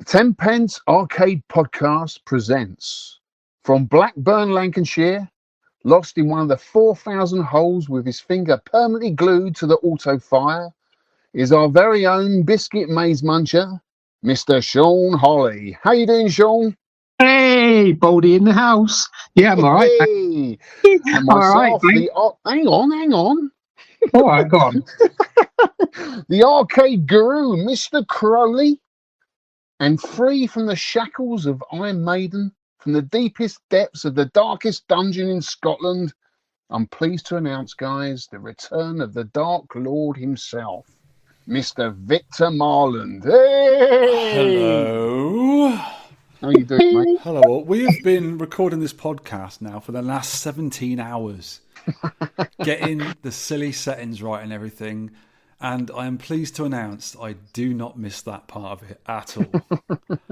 The Tenpence Arcade Podcast presents from Blackburn, Lancashire, lost in one of the 4,000 holes with his finger permanently glued to the auto fire, is our very own biscuit maze muncher, Mr. Shaun Holly. How you doing, Shaun? Hey, Baldy in the house. Yeah, I'm all right. Hey. And All right, myself, hang on. All right, go on. The arcade guru, Mr. Crowley. And free from the shackles of Iron Maiden, from the deepest depths of the darkest dungeon in Scotland, I'm pleased to announce, guys, the return of the Dark Lord himself, Mr. VICTOR MARLAND. Hey! Hello. How are you doing, mate? Hello. All. We have been recording this podcast now for the last 17 hours, getting the silly settings right and everything. And I am pleased to announce I do not miss that part of it at all.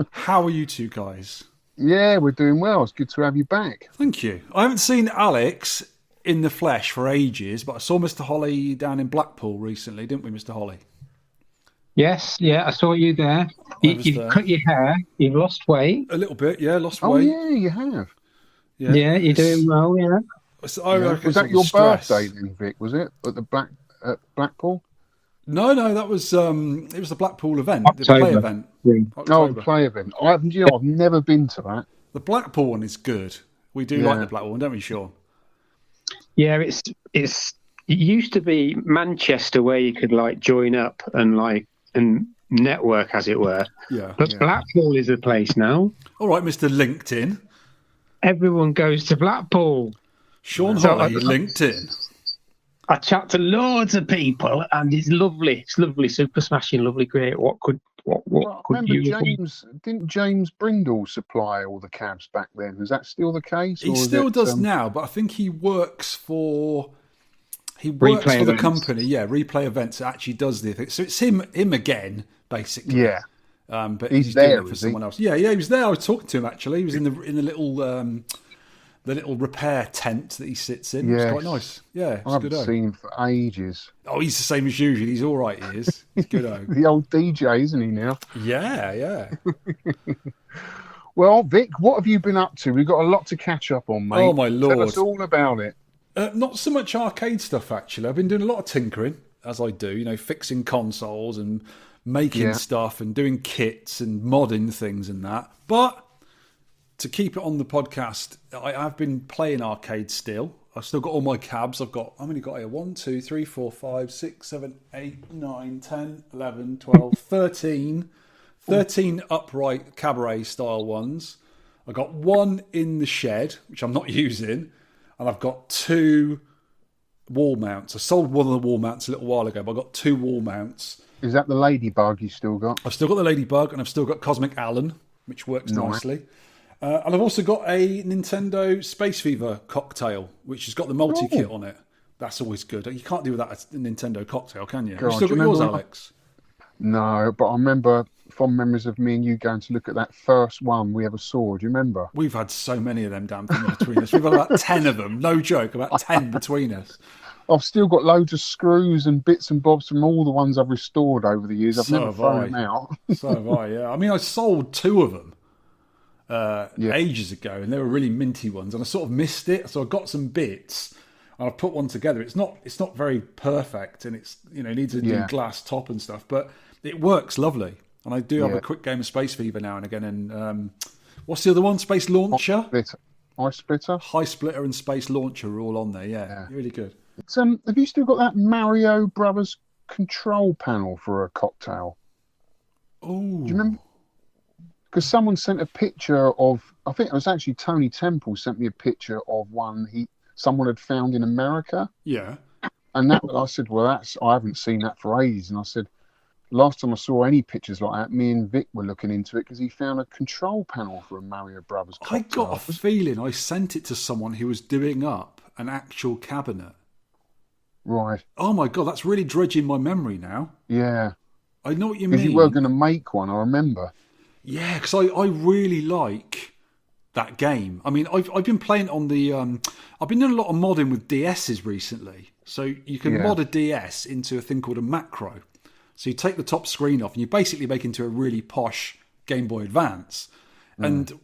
How are you two guys? Yeah, we're doing well. It's good to have you back. Thank you. I haven't seen Alex in the flesh for ages, but I saw Mr. Holly down in Blackpool recently, didn't we, Mr. Holly? Yes, yeah, I saw you there. You've cut your hair. You've lost weight. A little bit, yeah, lost Oh, weight. yeah, you have. Yeah, you're doing well, yeah. I Yeah. Was that your birthday then, Vic? Was it at the Blackpool? No, that was it was the Blackpool event, October. the play event. Yeah. Oh, the play event. I've never been to that. The Blackpool one is good. We do like the Blackpool one, don't we, Sean? Yeah, it used to be Manchester where you could like join up and network, as it were. Yeah. But Blackpool is the place now. All right, Mr. LinkedIn. Everyone goes to Blackpool. Sean Holly, LinkedIn. I chat to loads of people, and it's lovely. It's lovely, super smashing, lovely, great. What could Remember you? Didn't James Brindle supply all the cabs back then? Is that still the case? He still does now, but I think he works for the events. company. Yeah, Replay Events actually does the thing. So it's him again, basically. Yeah. But he's doing there it for someone else. Yeah, he was there. I was talking to him actually. He was in the little repair tent that he sits in. Yeah, it's quite nice. Yeah, I haven't seen him for ages. Oh, he's the same as usual. He's all right. He is. He's good. The old DJ, isn't he now? Yeah. Well, Vic, what have you been up to? We've got a lot to catch up on, mate. Oh my lord! Tell us all about it. Not so much arcade stuff actually. I've been doing a lot of tinkering, as I do. Fixing consoles and making stuff and doing kits and modding things and that. But to keep it on the podcast, I've been playing arcade still. I've still got all my cabs. How many got here? 1, 2, 3, 4, 5, 6, 7, 8, 9, 10, 11, 12, 13. 13 upright cabaret style ones. I've got one in the shed, which I'm not using. And I've got 2 wall mounts. I sold one of the wall mounts a little while ago, but I've got 2 wall mounts. Is that the Ladybug you still got? I've still got the Ladybug, and I've still got Cosmic Alan, which works nicely. And I've also got a Nintendo Space Fever cocktail, which has got the multi-kit on it. That's always good. You can't do that a Nintendo cocktail, can you? You've still got yours, Alex? No, but I remember fond memories of me and you going to look at that first one we ever saw. Do you remember? We've had so many of them damn things between us. We've had about 10 of them. No joke, about 10 between us. I've still got loads of screws and bits and bobs from all the ones I've restored over the years. I've never thrown them out. So have I, yeah. I mean, I sold 2 of them ages ago, and they were really minty ones, and I sort of missed it. So I got some bits, and I put one together. It's not very perfect, and it's needs a new glass top and stuff, but it works lovely. And I do have a quick game of Space Fever now and again. And what's the other one? Space Launcher, High Splitter, High Splitter, and Space Launcher are all on there. Yeah. Really good. Have you still got that Mario Brothers control panel for a cocktail? Oh, do you remember? Because someone sent a picture of, I think it was actually Tony Temple sent me a picture of one someone had found in America. Yeah. And I said, well, I haven't seen that for ages. And I said, last time I saw any pictures like that, me and Vic were looking into it because he found a control panel for a Mario Brothers cocktail. I got a feeling I sent it to someone who was doing up an actual cabinet. Right. Oh my God, that's really dredging my memory now. Yeah. I know what you mean. Because you were going to make one, I remember. Yeah, because I really like that game. I mean, I've been playing on the... I've been doing a lot of modding with DSs recently. So you can mod a DS into a thing called a macro. So you take the top screen off and you basically make it into a really posh Game Boy Advance. And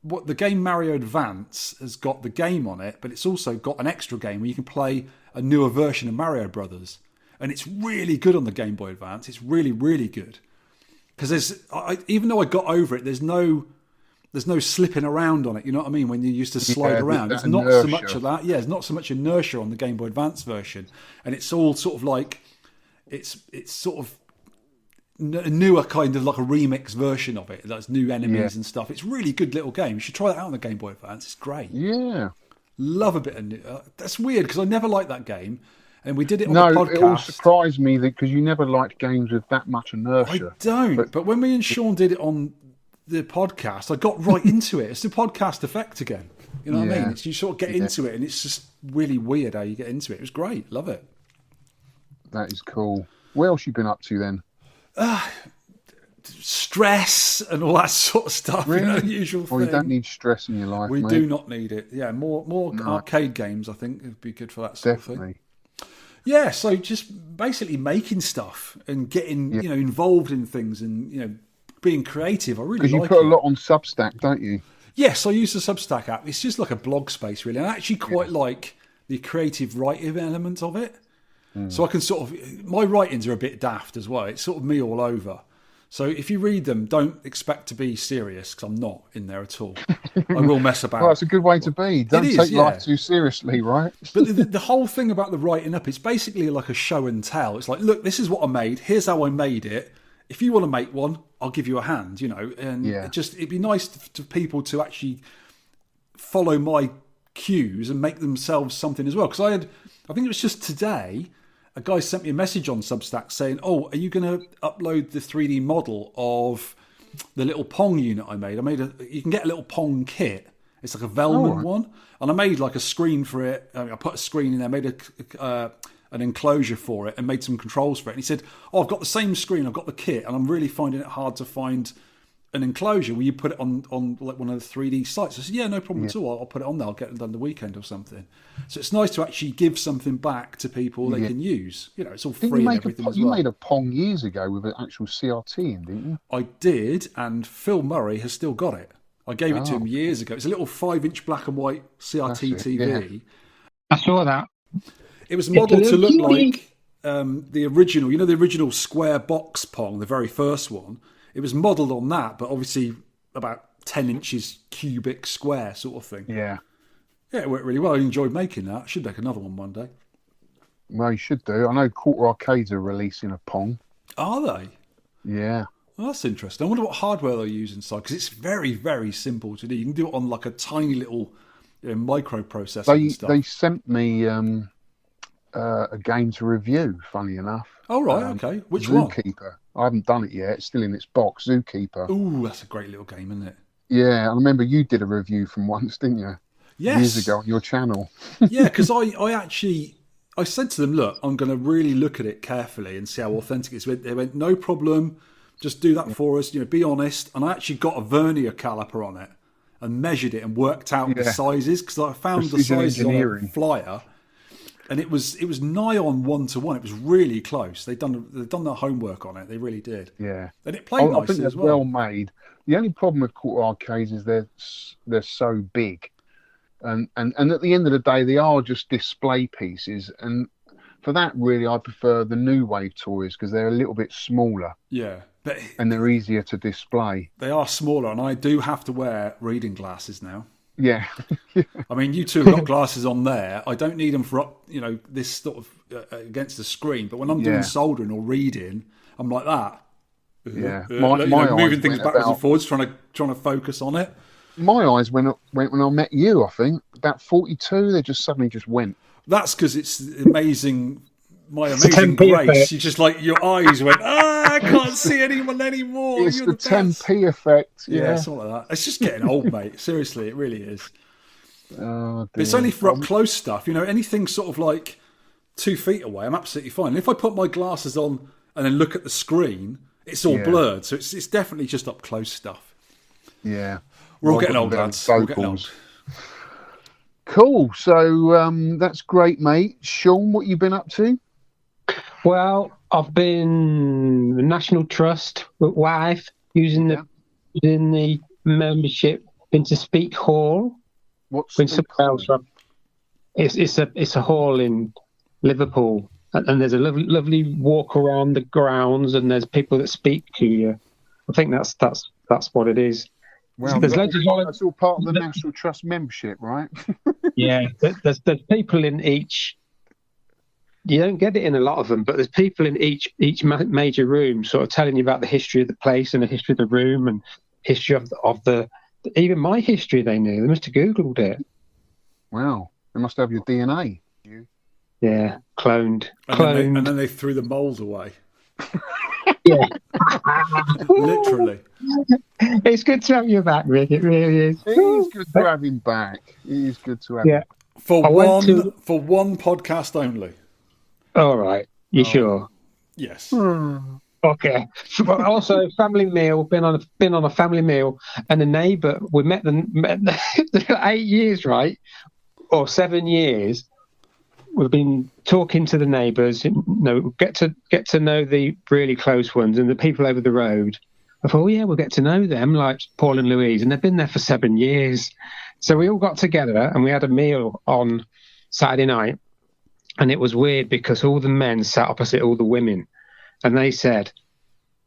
what the game Mario Advance has got the game on it, but it's also got an extra game where you can play a newer version of Mario Brothers. And it's really good on the Game Boy Advance. It's really, really good. Because even though I got over it, there's no slipping around on it. You know what I mean? When you used to slide around, it's not so much of that. Yeah, it's not so much inertia on the Game Boy Advance version, and it's all sort of like it's sort of a newer kind of like a remix version of it. That's new enemies and stuff. It's a really good little game. You should try that out on the Game Boy Advance. It's great. Yeah, love a bit of new. That's weird because I never liked that game. And we did it on the podcast. It all surprised me because you never liked games with that much inertia. I don't. But when me and Sean did it on the podcast, I got right into it. It's the podcast effect again. You know what I mean? You sort of get into it, and it's just really weird how you get into it. It was great. Love it. That is cool. What else you been up to then? Stress and all that sort of stuff. Really? You know, usual thing. Well, you don't need stress in your life, We mate. do not need it. Yeah, more arcade games, I think, would be good for that sort of thing. Yeah, so just basically making stuff and getting involved in things and being creative. I really like it. Because you put a lot on Substack, don't you? Yes, I use the Substack app. It's just like a blog space, really. I actually quite like the creative writing element of it. So I can sort of... My writings are a bit daft as well. It's sort of me all over. So if you read them, don't expect to be serious, because I'm not in there at all. I will mess about. Well, it's a good way to be. Don't take life too seriously, right? But the whole thing about the writing up, it's basically like a show and tell. It's like, look, this is what I made. Here's how I made it. If you want to make one, I'll give you a hand, And it'd be nice to people to actually follow my cues and make themselves something as well. Because I think it was just today, a guy sent me a message on Substack saying, "Oh, are you going to upload the 3D model of the little Pong unit I made? You can get a little Pong kit. It's like a Velman one, and I made like a screen for it. I put a screen in there, made an enclosure for it, and made some controls for it. And he said, "Oh, I've got the same screen. I've got the kit, and I'm really finding it hard to find an enclosure where you put it on like one of the 3D sites." I said, "Yeah, no problem at all. I'll put it on there. I'll get it done the weekend or something." So it's nice to actually give something back to people they can use. It's all free and everything as well. You made a Pong years ago with an actual CRT in, didn't you? I did, and Phil Murray has still got it. I gave it to him years ago. It's a little 5-inch black and white CRT TV. Yeah. I saw that. It was modelled to look like the original, the original square box Pong, the very first one. It was modelled on that, but obviously about 10 inches cubic square sort of thing. Yeah. Yeah, it worked really well. I enjoyed making that. I should make another one day. Well, you should do. I know Quarter Arcades are releasing a Pong. Are they? Yeah. Well, that's interesting. I wonder what hardware they'll use inside, because it's very, very simple to do. You can do it on like a tiny little microprocessor and stuff. They sent me a game to review, funny enough. Oh, right, okay. Which one? Zookeeper. I haven't done it yet. It's still in its box. Zookeeper. Ooh, that's a great little game, isn't it? Yeah, I remember you did a review from once, didn't you? Yes. Years ago on your channel. Yeah, because I said to them, look, I'm going to really look at it carefully and see how authentic it is. They went, no problem, just do that for us, be honest. And I actually got a vernier caliper on it and measured it and worked out the sizes, because I found the sizes on a flyer. And it was nigh on 1-to-1. It was really close. They've done their homework on it. They really did. Yeah. And it played nicely I think as they're well. well made. The only problem with Quarter Arcades is they're so big. And at the end of the day, they are just display pieces. And for that, really, I prefer the New Wave toys, because they're a little bit smaller. Yeah. And they're easier to display. They are smaller, and I do have to wear reading glasses now. Yeah. I mean, you two have got glasses on there. I don't need them for this sort of against the screen. But when I'm doing soldering or reading, I'm like that. Yeah, moving things backwards and forwards, trying to focus on it. My eyes went when I met you. I think about 42. They just suddenly just went. That's because it's amazing. My amazing grace. You just like your eyes went. I can't see anyone anymore. It's the 10p effect. Yeah, something like that. It's just getting old, mate. Seriously, it really is. Oh, it's only for up close stuff. Anything sort of like 2 feet away, I'm absolutely fine. And if I put my glasses on and then look at the screen, it's all blurred. So it's definitely just up close stuff. Yeah. We're all getting old, lads. We're getting old. Cool. So that's great, mate. Sean, what you been up to? Well, I've been the National Trust with wife using the in the membership been to Speak Hall? What's Been Speak somewhere else, Hall? It's a hall in Liverpool, and there's a lovely walk around the grounds, and there's people that speak to you. I think that's what it is. Well, There's loads of that's all part of the National Trust membership, right? Yeah, there's people in each. You don't get it in a lot of them, but there's people in each major room, sort of telling you about the history of the place and the history of the room and history of the even my history. They knew. They must have Googled it. Wow, they must have your DNA. Yeah, cloned. And then they threw the mould away. Yeah. Literally. It's good to have you back, Rick. It really is. It is good to have him back. It is good to have him. For one podcast only. All right. You sure? Yes. Okay. But also, family meal. Been on a family meal, and the neighbour. We met 8 years, right, or 7 years. We've been talking to the neighbours. Get to know the really close ones and the people over the road. I thought, we'll get to know them, like Paul and Louise, and they've been there for 7 years. So we all got together and we had a meal on Saturday night, and it was weird because all the men sat opposite all the women, and they started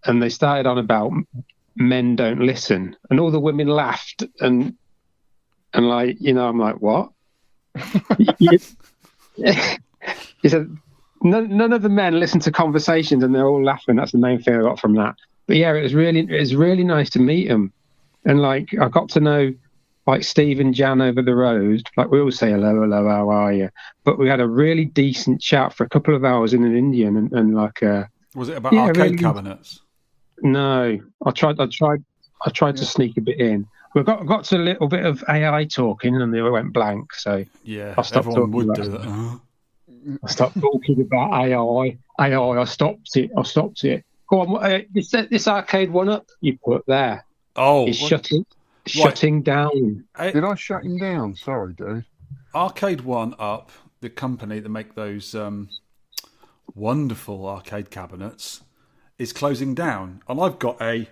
on about men don't listen, and all the women laughed, and I'm like, what? He said, none of the men listen to conversations, and they're all laughing. That's the main thing I got from that. But yeah, it was really nice to meet them, and like I got to know like Steve and Jan over the road. Like we always say hello, how are you? But we had a really decent chat for a couple of hours in an Indian, and like was it about arcade cabinets? No, I tried to sneak a bit in. We got to a little bit of AI talking, and they went blank. So yeah, I stopped everyone talking would about do that. I stopped talking about AI. I stopped it. Go on, this arcade one up you put there. Oh, it's shutting down. Did I shut him down? Sorry, dude. Arcade One Up, the company that make those wonderful arcade cabinets, is closing down, and I've got a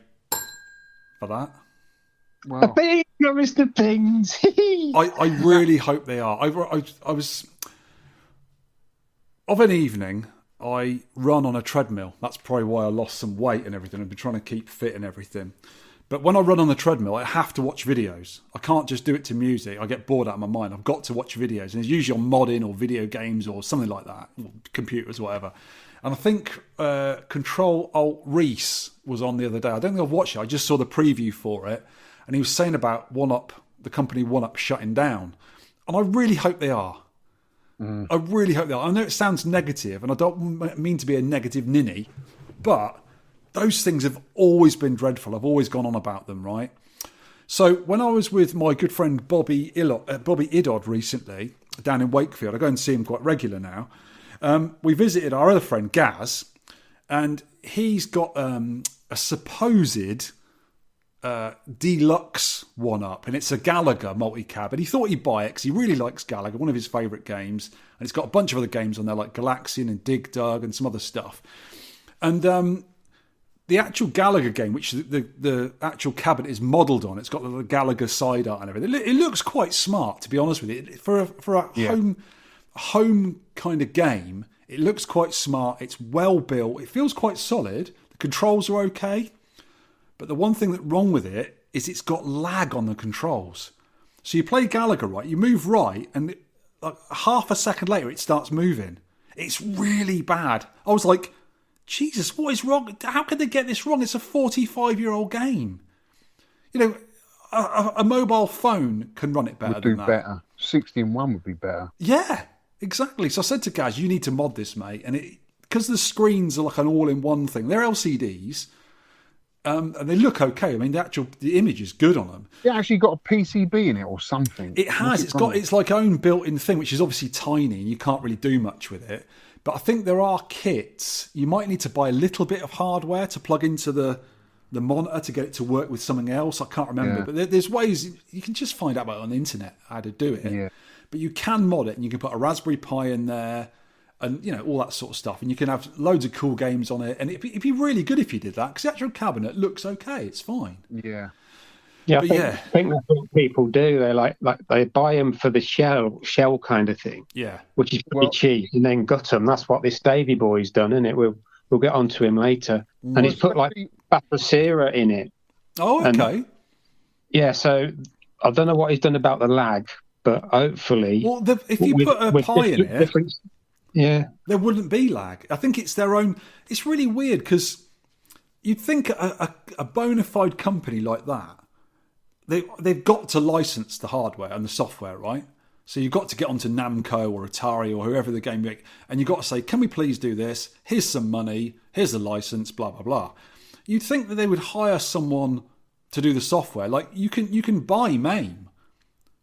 for that. Wow. I think you're Mr. Pings. I really hope they are. I was of an evening. I run on a treadmill. That's probably why I lost some weight and everything. I've been trying to keep fit and everything. But when I run on the treadmill, I have to watch videos. I can't just do it to music. I get bored out of my mind. I've got to watch videos. And it's usually on modding or video games or something like that, or computers, whatever. And I think Control-Alt-Reese was on the other day. I don't think I've watched it. I just saw the preview for it. And he was saying about the company 1UP shutting down. And I really hope they are. I really hope they are. I know it sounds negative, and I don't mean to be a negative ninny, but those things have always been dreadful. I've always gone on about them, right? So when I was with my good friend Bobby Idod recently down in Wakefield, I go and see him quite regular now. We visited our other friend Gaz, and he's got a supposed deluxe 1UP, and it's a Gallagher multi-cab, and he thought he'd buy it because he really likes Gallagher, one of his favourite games, and it's got a bunch of other games on there like Galaxian and Dig Dug and some other stuff. And the actual Gallagher game, which the actual cabinet is modelled on, it's got the Gallagher side art and everything. It looks quite smart, to be honest with you. For a home kind of game, it looks quite smart. It's well built. It feels quite solid. The controls are okay. But the one thing that's wrong with it is it's got lag on the controls. So you play Gallagher, right? You move right, and like half a second later, it starts moving. It's really bad. I was like, Jesus, what is wrong? How could they get this wrong? It's a 45-year-old game. You know, a mobile phone can run it better than that. Would do better. 16:1 would be better. Yeah, exactly. So I said to Gaz, you need to mod this, mate. And because the screens are like an all-in-one thing. They're LCDs. And they look okay. I mean, the image is good on them. It actually got a PCB in it or something. It has. It's like own built-in thing, which is obviously tiny, and you can't really do much with it. But I think there are kits. You might need to buy a little bit of hardware to plug into the monitor to get it to work with something else. I can't remember. Yeah. But there's ways you can just find out about it on the internet how to do it. Yeah. But you can mod it, and you can put a Raspberry Pi in there. and all that sort of stuff. And you can have loads of cool games on it, and it'd be really good if you did that, because the actual cabinet looks okay. It's fine. Yeah. Yeah, I think that's what people do. They like they buy them for the shell kind of thing. Yeah, which is pretty cheap, and then gut them. That's what this Davy boy's done, isn't it? We'll get onto him later. And he's put like Bathosera in it. Oh, okay. And, so I don't know what he's done about the lag, but hopefully, well, if you put a pie in it, there wouldn't be lag. I think it's their own. It's really weird because you'd think a bona fide company like that. They've got to license the hardware and the software, right? So you've got to get onto Namco or Atari or whoever the game make, and you've got to say, can we please do this? Here's some money. Here's the license, blah, blah, blah. You'd think that they would hire someone to do the software. Like, you can buy MAME.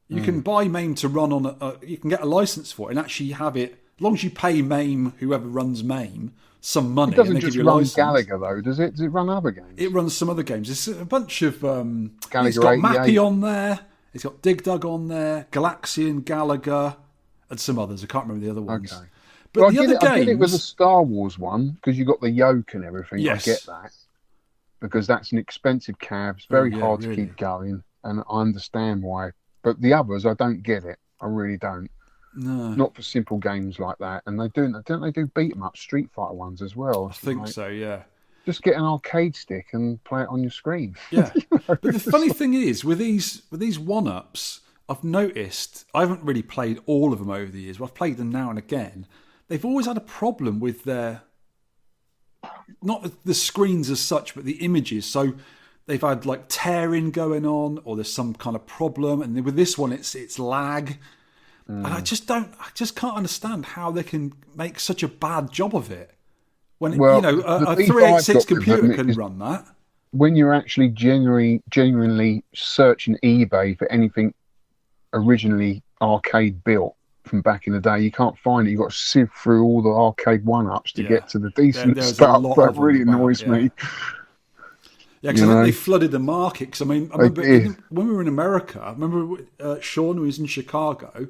You can buy MAME to run on you can get a license for it and actually have it, as long as you pay MAME, whoever runs MAME, some money. It doesn't and they just give you a run license. Gallagher, though, does it? Does it run other games? It runs some other games. It's a bunch of... Gallagher it's got 88. Mappy on there. It's got Dig Dug on there. Galaxian, Gallagher, and some others. I can't remember the other ones. Okay. But well, the other games... I get it with the Star Wars one, because you got the yoke and everything. Yes. I get that. Because that's an expensive cab. It's very hard to keep going, and I understand why. But the others, I don't get it. I really don't. No. Not for simple games like that. And don't they do beat 'em up Street Fighter ones as well? I think so, yeah. Just get an arcade stick and play it on your screen. Yeah. But the funny thing is, with these one-ups, I've noticed, I haven't really played all of them over the years, but I've played them now and again. They've always had a problem with their, not the screens as such, but the images. So they've had like tearing going on, or there's some kind of problem. And with this one, it's lag. And I just can't understand how they can make such a bad job of it. When a 386 computer can run that. When you're actually genuinely searching eBay for anything originally arcade built from back in the day, you can't find it. You've got to sift through all the arcade one-ups to get to the decent stuff. That really annoys me. Yeah, because they flooded the market. Because I remember when we were in America, I remember Sean was in Chicago.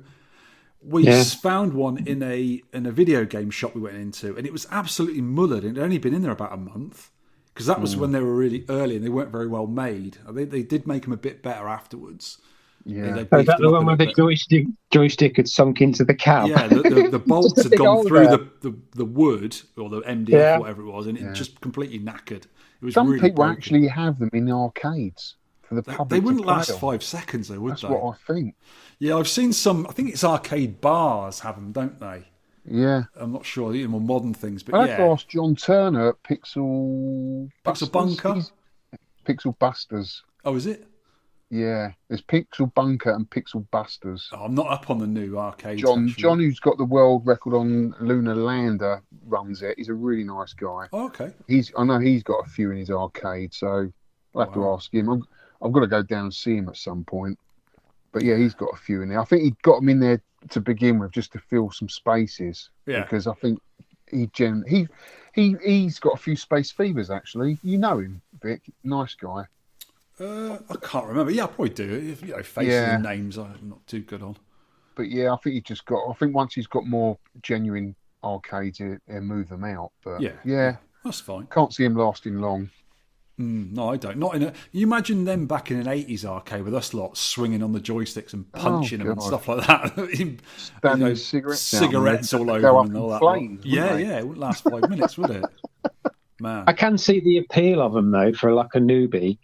We found one in a video game shop we went into, and it was absolutely mullered. It had only been in there about a month, because that was when they were really early and they weren't very well made. They did make them a bit better afterwards. Yeah, is that the one where the joystick had sunk into the cab? Yeah, the bolts had gone through the wood or the MDF, whatever it was, and it just completely knackered. It was Some really people broken. actually have them in arcades for the public. They wouldn't to play last on. 5 seconds, though, would they? That's what I think. Yeah, I've seen some. I think it's arcade bars have them, don't they? Yeah. I'm not sure. The more modern things, but I'd have to ask John Turner at Pixel Bunker? Pixel Busters. Oh, is it? Yeah, there's Pixel Bunker and Pixel Busters. Oh, I'm not up on the new arcades. John, who's got the world record on Lunar Lander, runs it. He's a really nice guy. Oh, okay. I know he's got a few in his arcade, so I'll have to ask him. I've got to go down and see him at some point. But yeah, he's got a few in there. I think he got them in there to begin with, just to fill some spaces. Yeah. Because I think he's got a few space fevers, actually. You know him, Vic. Nice guy. I can't remember. Yeah, I probably do. Faces and names I'm not too good on. But yeah, I think I think once he's got more genuine arcades, he'll move them out. But yeah, that's fine. Can't see him lasting long. No, I don't. Not in a. You imagine them back in an 80s arcade with us lot swinging on the joysticks and punching them and stuff like that. Cigarettes all over them and all that. Flames, yeah, it wouldn't last 5 minutes, would it? Man, I can see the appeal of them though for like a newbie.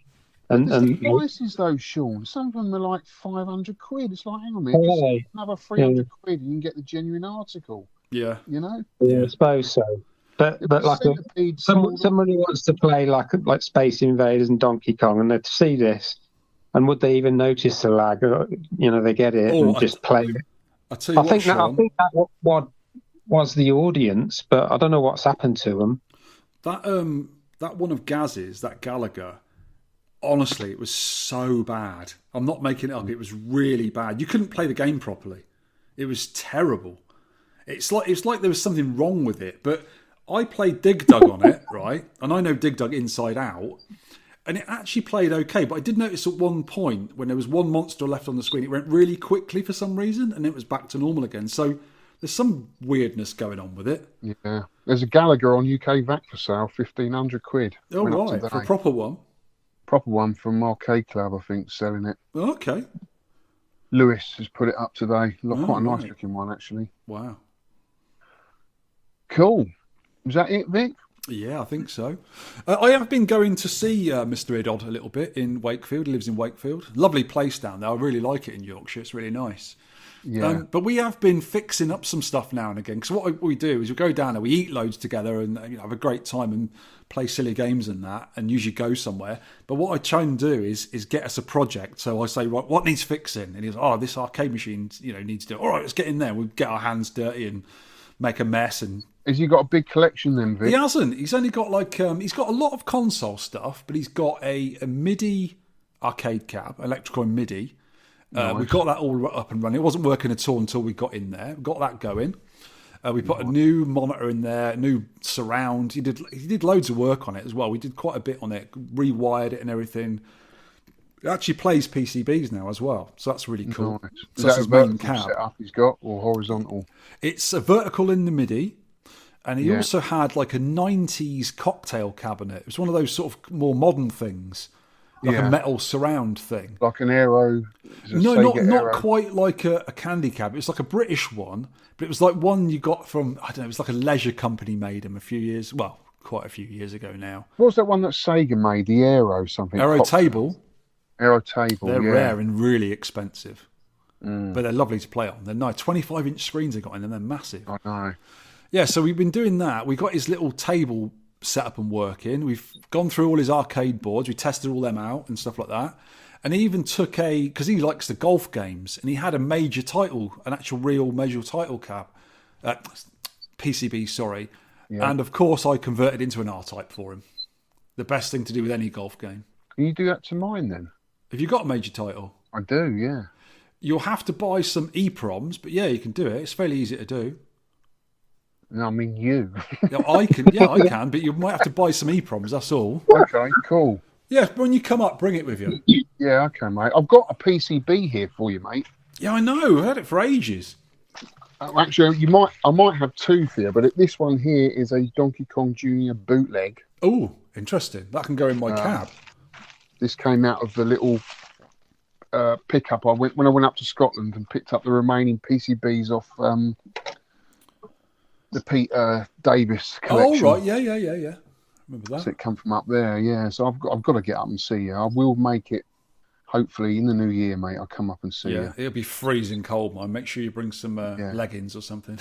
And the prices though, Sean, some of them are like 500 quid. It's like, hang on a minute, just another 300 quid, you can get the genuine article. Yeah, you know. Yeah, I suppose so. But like somebody wants to play like Space Invaders and Donkey Kong, and they see this, and would they even notice the lag? Or, they get it and just play it. I think that what was the audience, but I don't know what's happened to them. That one of Gaz's, that Gallagher. Honestly, it was so bad. I'm not making it up. It was really bad. You couldn't play the game properly. It was terrible. It's like there was something wrong with it. But I played Dig Dug on it, right? And I know Dig Dug inside out. And it actually played okay. But I did notice at one point, when there was one monster left on the screen, it went really quickly for some reason. And it was back to normal again. So There's some weirdness going on with it. Yeah. There's a Gallagher on UK VAC for sale, £1,500. Oh, right, for a proper one. Proper one from Arcade Club, I think, selling it. Okay. Lewis has put it up today. Quite a nice looking one, actually. Wow. Cool. Was that it, Vic? Yeah, I think so. I have been going to see Mr. Idod a little bit in Wakefield. He lives in Wakefield. Lovely place down there. I really like it in Yorkshire. It's really nice. Yeah. But we have been fixing up some stuff now and again. Because what we do is we go down there, we eat loads together and have a great time and play silly games and that and usually go somewhere. But what I try and do is get us a project. So I say, right, what needs fixing? And he's, this arcade machine needs to do. All right, let's get in there. We'll get our hands dirty and make a mess. And has he got a big collection then, Vic? He hasn't. He's only got he's got a lot of console stuff, but he's got a MIDI arcade cab, electrical and MIDI. Nice. We got that all up and running. It wasn't working at all until we got in there. We got that going. We put a new monitor in there, new surround. He did loads of work on it as well. We did quite a bit on it, rewired it and everything. It actually plays PCBs now as well, so that's really cool. Nice. So Is that's that a his main vertical cab. setup he's got, or horizontal? It's a vertical in the MIDI, and he also had like a 90s cocktail cabinet. It was one of those sort of more modern things. Like a metal surround thing. Like an Aero? No, not quite like a candy cab. It was like a British one, but it was like one you got from, I don't know, it was like a leisure company made them quite a few years ago now. What was that one that Sega made? The Aero something? Aero Table. Aero Table, They're rare and really expensive. But they're lovely to play on. They're nice. 25-inch screens they got in and they're massive. I know. Yeah, so we've been doing that. We got his little table set up and working. We've gone through all his arcade boards. We tested all them out and stuff like that. And he even took because he likes the golf games, and he had a major title, an actual real major title cab, PCB, sorry. Yeah. And of course, I converted into an R-Type for him. The best thing to do with any golf game. Can you do that to mine then? Have you got a major title? I do, yeah. You'll have to buy some EPROMs, but yeah, you can do it. It's fairly easy to do. No, I mean you. I can, but you might have to buy some EPROMs, that's all. Okay, cool. Yeah, when you come up, bring it with you. Yeah, okay, mate. I've got a PCB here for you, mate. Yeah, I know. I've had it for ages. Actually, I might have two for you, but this one here is a Donkey Kong Jr. bootleg. Oh, interesting. That can go in my cab. This came out of the little pickup when I went up to Scotland and picked up the remaining PCBs off the Peter Davis collection. Oh, right. Yeah. Remember that? So it come from up there, yeah. So I've got to get up and see you. I will make it, hopefully, in the new year, mate. I'll come up and see you. Yeah, it'll be freezing cold, man. Make sure you bring some leggings or something.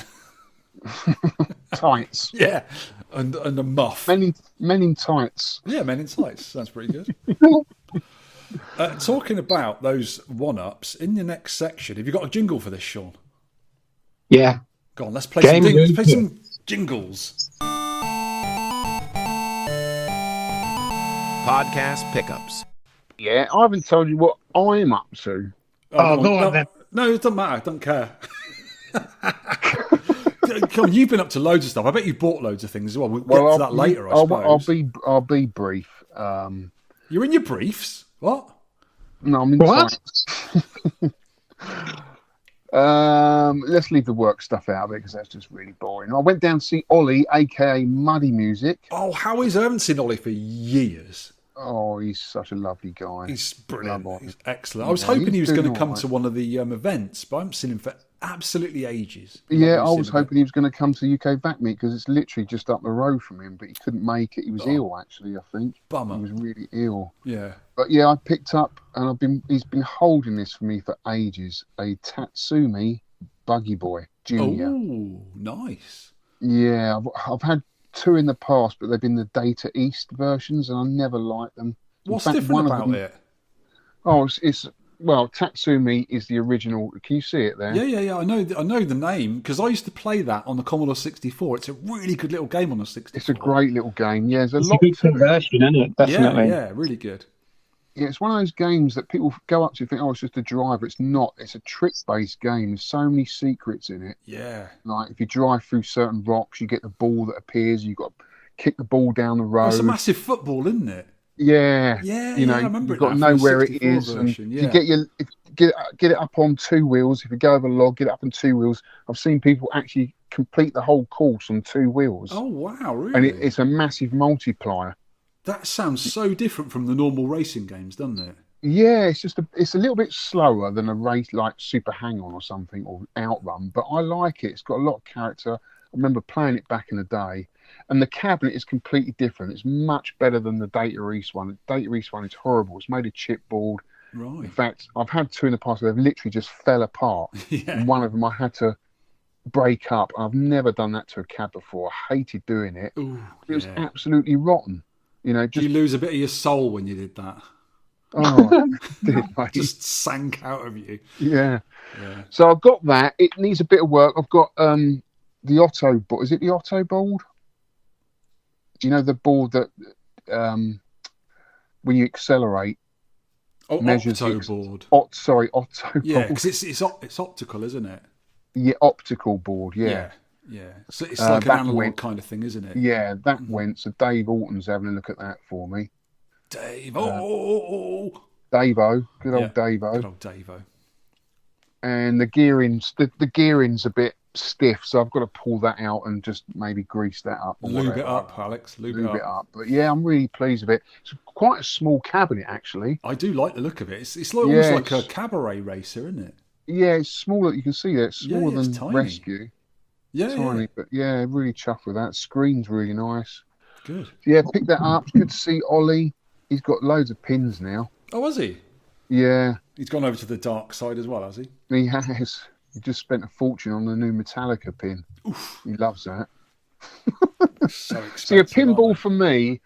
Tights. Yeah, and a muff. Men in tights. Yeah, men in tights. Sounds pretty good. Talking about those one-ups, in the next section, have you got a jingle for this, Sean? Yeah. Go on, let's play some jingles. Podcast pickups. Yeah, I haven't told you what I'm up to. Go on then. No, it doesn't matter. I don't care. Come on, you've been up to loads of stuff. I bet you bought loads of things as well. We'll get to that later, I suppose. I'll be brief. You're in your briefs? What? No, I'm in tights. Let's leave the work stuff out of it because that's just really boring. I went down to see Ollie, aka Muddy Music. Oh, how is I haven't seen Ollie for years. Oh, he's such a lovely guy. He's brilliant. He's excellent. I was hoping he was going to come to one of the events, but I haven't seen him for absolutely ages. Yeah, I was hoping he was going to come to UK VAC Meet because it's literally just up the road from him, but he couldn't make it. He was ill, actually, I think. Bummer. He was really ill. Yeah. But yeah, I picked up, and he's been holding this for me for ages, a Tatsumi Buggy Boy Junior. Oh, nice. Yeah, I've had two in the past, but they've been the Data East versions, and I never liked them. What's different about it? Oh, well, Tatsumi is the original. Can you see it there? Yeah. I know the name because I used to play that on the Commodore 64. It's a really good little game on the 64. It's a great little game. Yeah, there's a good conversion, isn't it? Definitely. Yeah, really good. Yeah, it's one of those games that people go up to and think, oh, it's just a driver. It's not. It's a trick-based game. There's so many secrets in it. Yeah. Like, if you drive through certain rocks, you get the ball that appears. You've got to kick the ball down the road. It's a massive football, isn't it? Yeah. Yeah, you know, I remember you've got to know where it is. Version, and if get it up on 2 wheels. If you go over log, get it up on 2 wheels. I've seen people actually complete the whole course on 2 wheels. Oh wow, really? And it's a massive multiplier. That sounds so different from the normal racing games, doesn't it? Yeah, it's a little bit slower than a race like Super Hang-On or something, or Outrun, but I like it. It's got a lot of character. I remember playing it back in the day, and the cabinet is completely different. It's much better than the Data East one. The Data East one is horrible. It's made of chipboard. Right. In fact, I've had 2 in the past where they've literally just fell apart. Yeah. And one of them I had to break up. I've never done that to a cab before. I hated doing it. Ooh, it was absolutely rotten. You know, Did you lose a bit of your soul when you did that? Oh, did, mate. Just sank out of you. Yeah. So I've got that. It needs a bit of work. I've got the Otto board. Is it the Otto board? Do you know the board that when you accelerate measures Octo board. Otto Yeah, board. because it's optical, isn't it? Yeah, optical board. Yeah. So it's like an that analog kind of thing, isn't it? Yeah, that went. So Dave Alton's having a look at that for me. Dave, Davo, good old Davo. Good old Davo. And the gearing's a bit stiff, so I've got to pull that out and just maybe grease that up. Lube it up, Alex. Lube it up. But yeah, I'm really pleased with it. It's quite a small cabinet, actually. I do like the look of it. It's like almost like a cabaret racer, isn't it? Yeah, it's smaller. You can see that. It's smaller than tiny. Rescue. Yeah, tiny, but yeah, really chuffed with that. Screen's really nice. Good. Yeah, pick that up. It's good to see Ollie. He's got loads of pins now. Oh, has he? Yeah. He's gone over to the dark side as well, has he? He has. He just spent a fortune on the new Metallica pin. Oof. He loves that. So expensive. See, a pinball for me,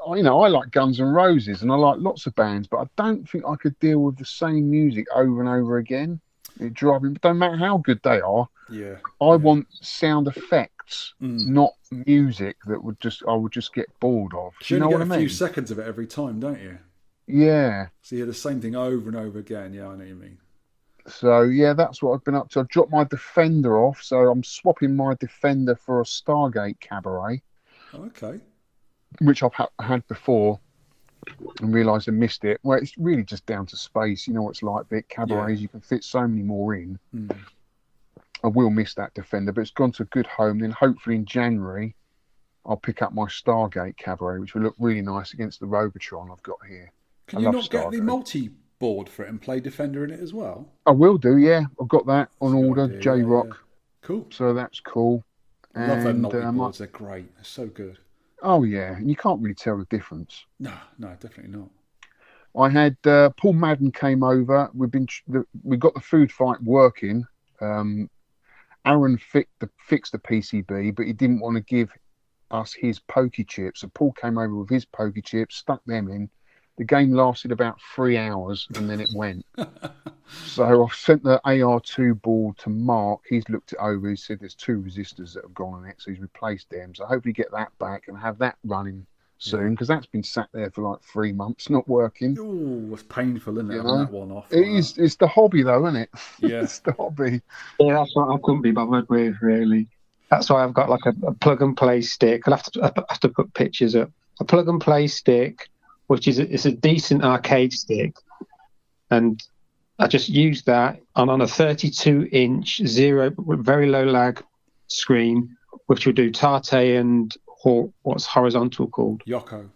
I like Guns N' Roses and I like lots of bands, but I don't think I could deal with the same music over and over again. It drives me. Don't matter how good they are. Yeah. I want sound effects, not music that I would just get bored of. You know what I mean? A few seconds of it every time, don't you? Yeah. So you hear the same thing over and over again. Yeah, I know what you mean. So yeah, that's what I've been up to. I dropped my Defender off, so I'm swapping my Defender for a Stargate Cabaret. Okay. Which I've had before and realised I missed it. Well, it's really just down to space. You know what it's like, Vic. Cabarets, you can fit so many more in. I will miss that Defender, but it's gone to a good home. Then hopefully in January, I'll pick up my Stargate Cabaret, which will look really nice against the Robotron I've got here. Can you not get the multi-board for it and play Defender in it as well? I will do, yeah. I've got that on order, J-Rock. Yeah. Cool. So that's cool. I love their multi-boards. They're great. They're so good. Oh, yeah. And you can't really tell the difference. No, definitely not. I had Paul Madden came over. We got the food fight working. Aaron fixed the PCB, but he didn't want to give us his pokey chips. So Paul came over with his pokey chips, stuck them in. The game lasted about 3 hours, and then it went. So I've sent the AR2 board to Mark. He's looked it over. He said there's 2 resistors that have gone on it, so he's replaced them. So hopefully get that back and have that running soon, because that's been sat there for like 3 months, not working. Oh, it's painful, isn't it? You having know? That one off. It's the hobby, though, isn't it? Yeah. It's the hobby. Yeah, that's what I couldn't be bothered with, really. That's why I've got like a plug and play stick. I'll have to put pictures up. A plug and play stick, which is it's a decent arcade stick, and I just use that on a 32-inch very low lag screen, which will do Tate and what's horizontal called? Yoko.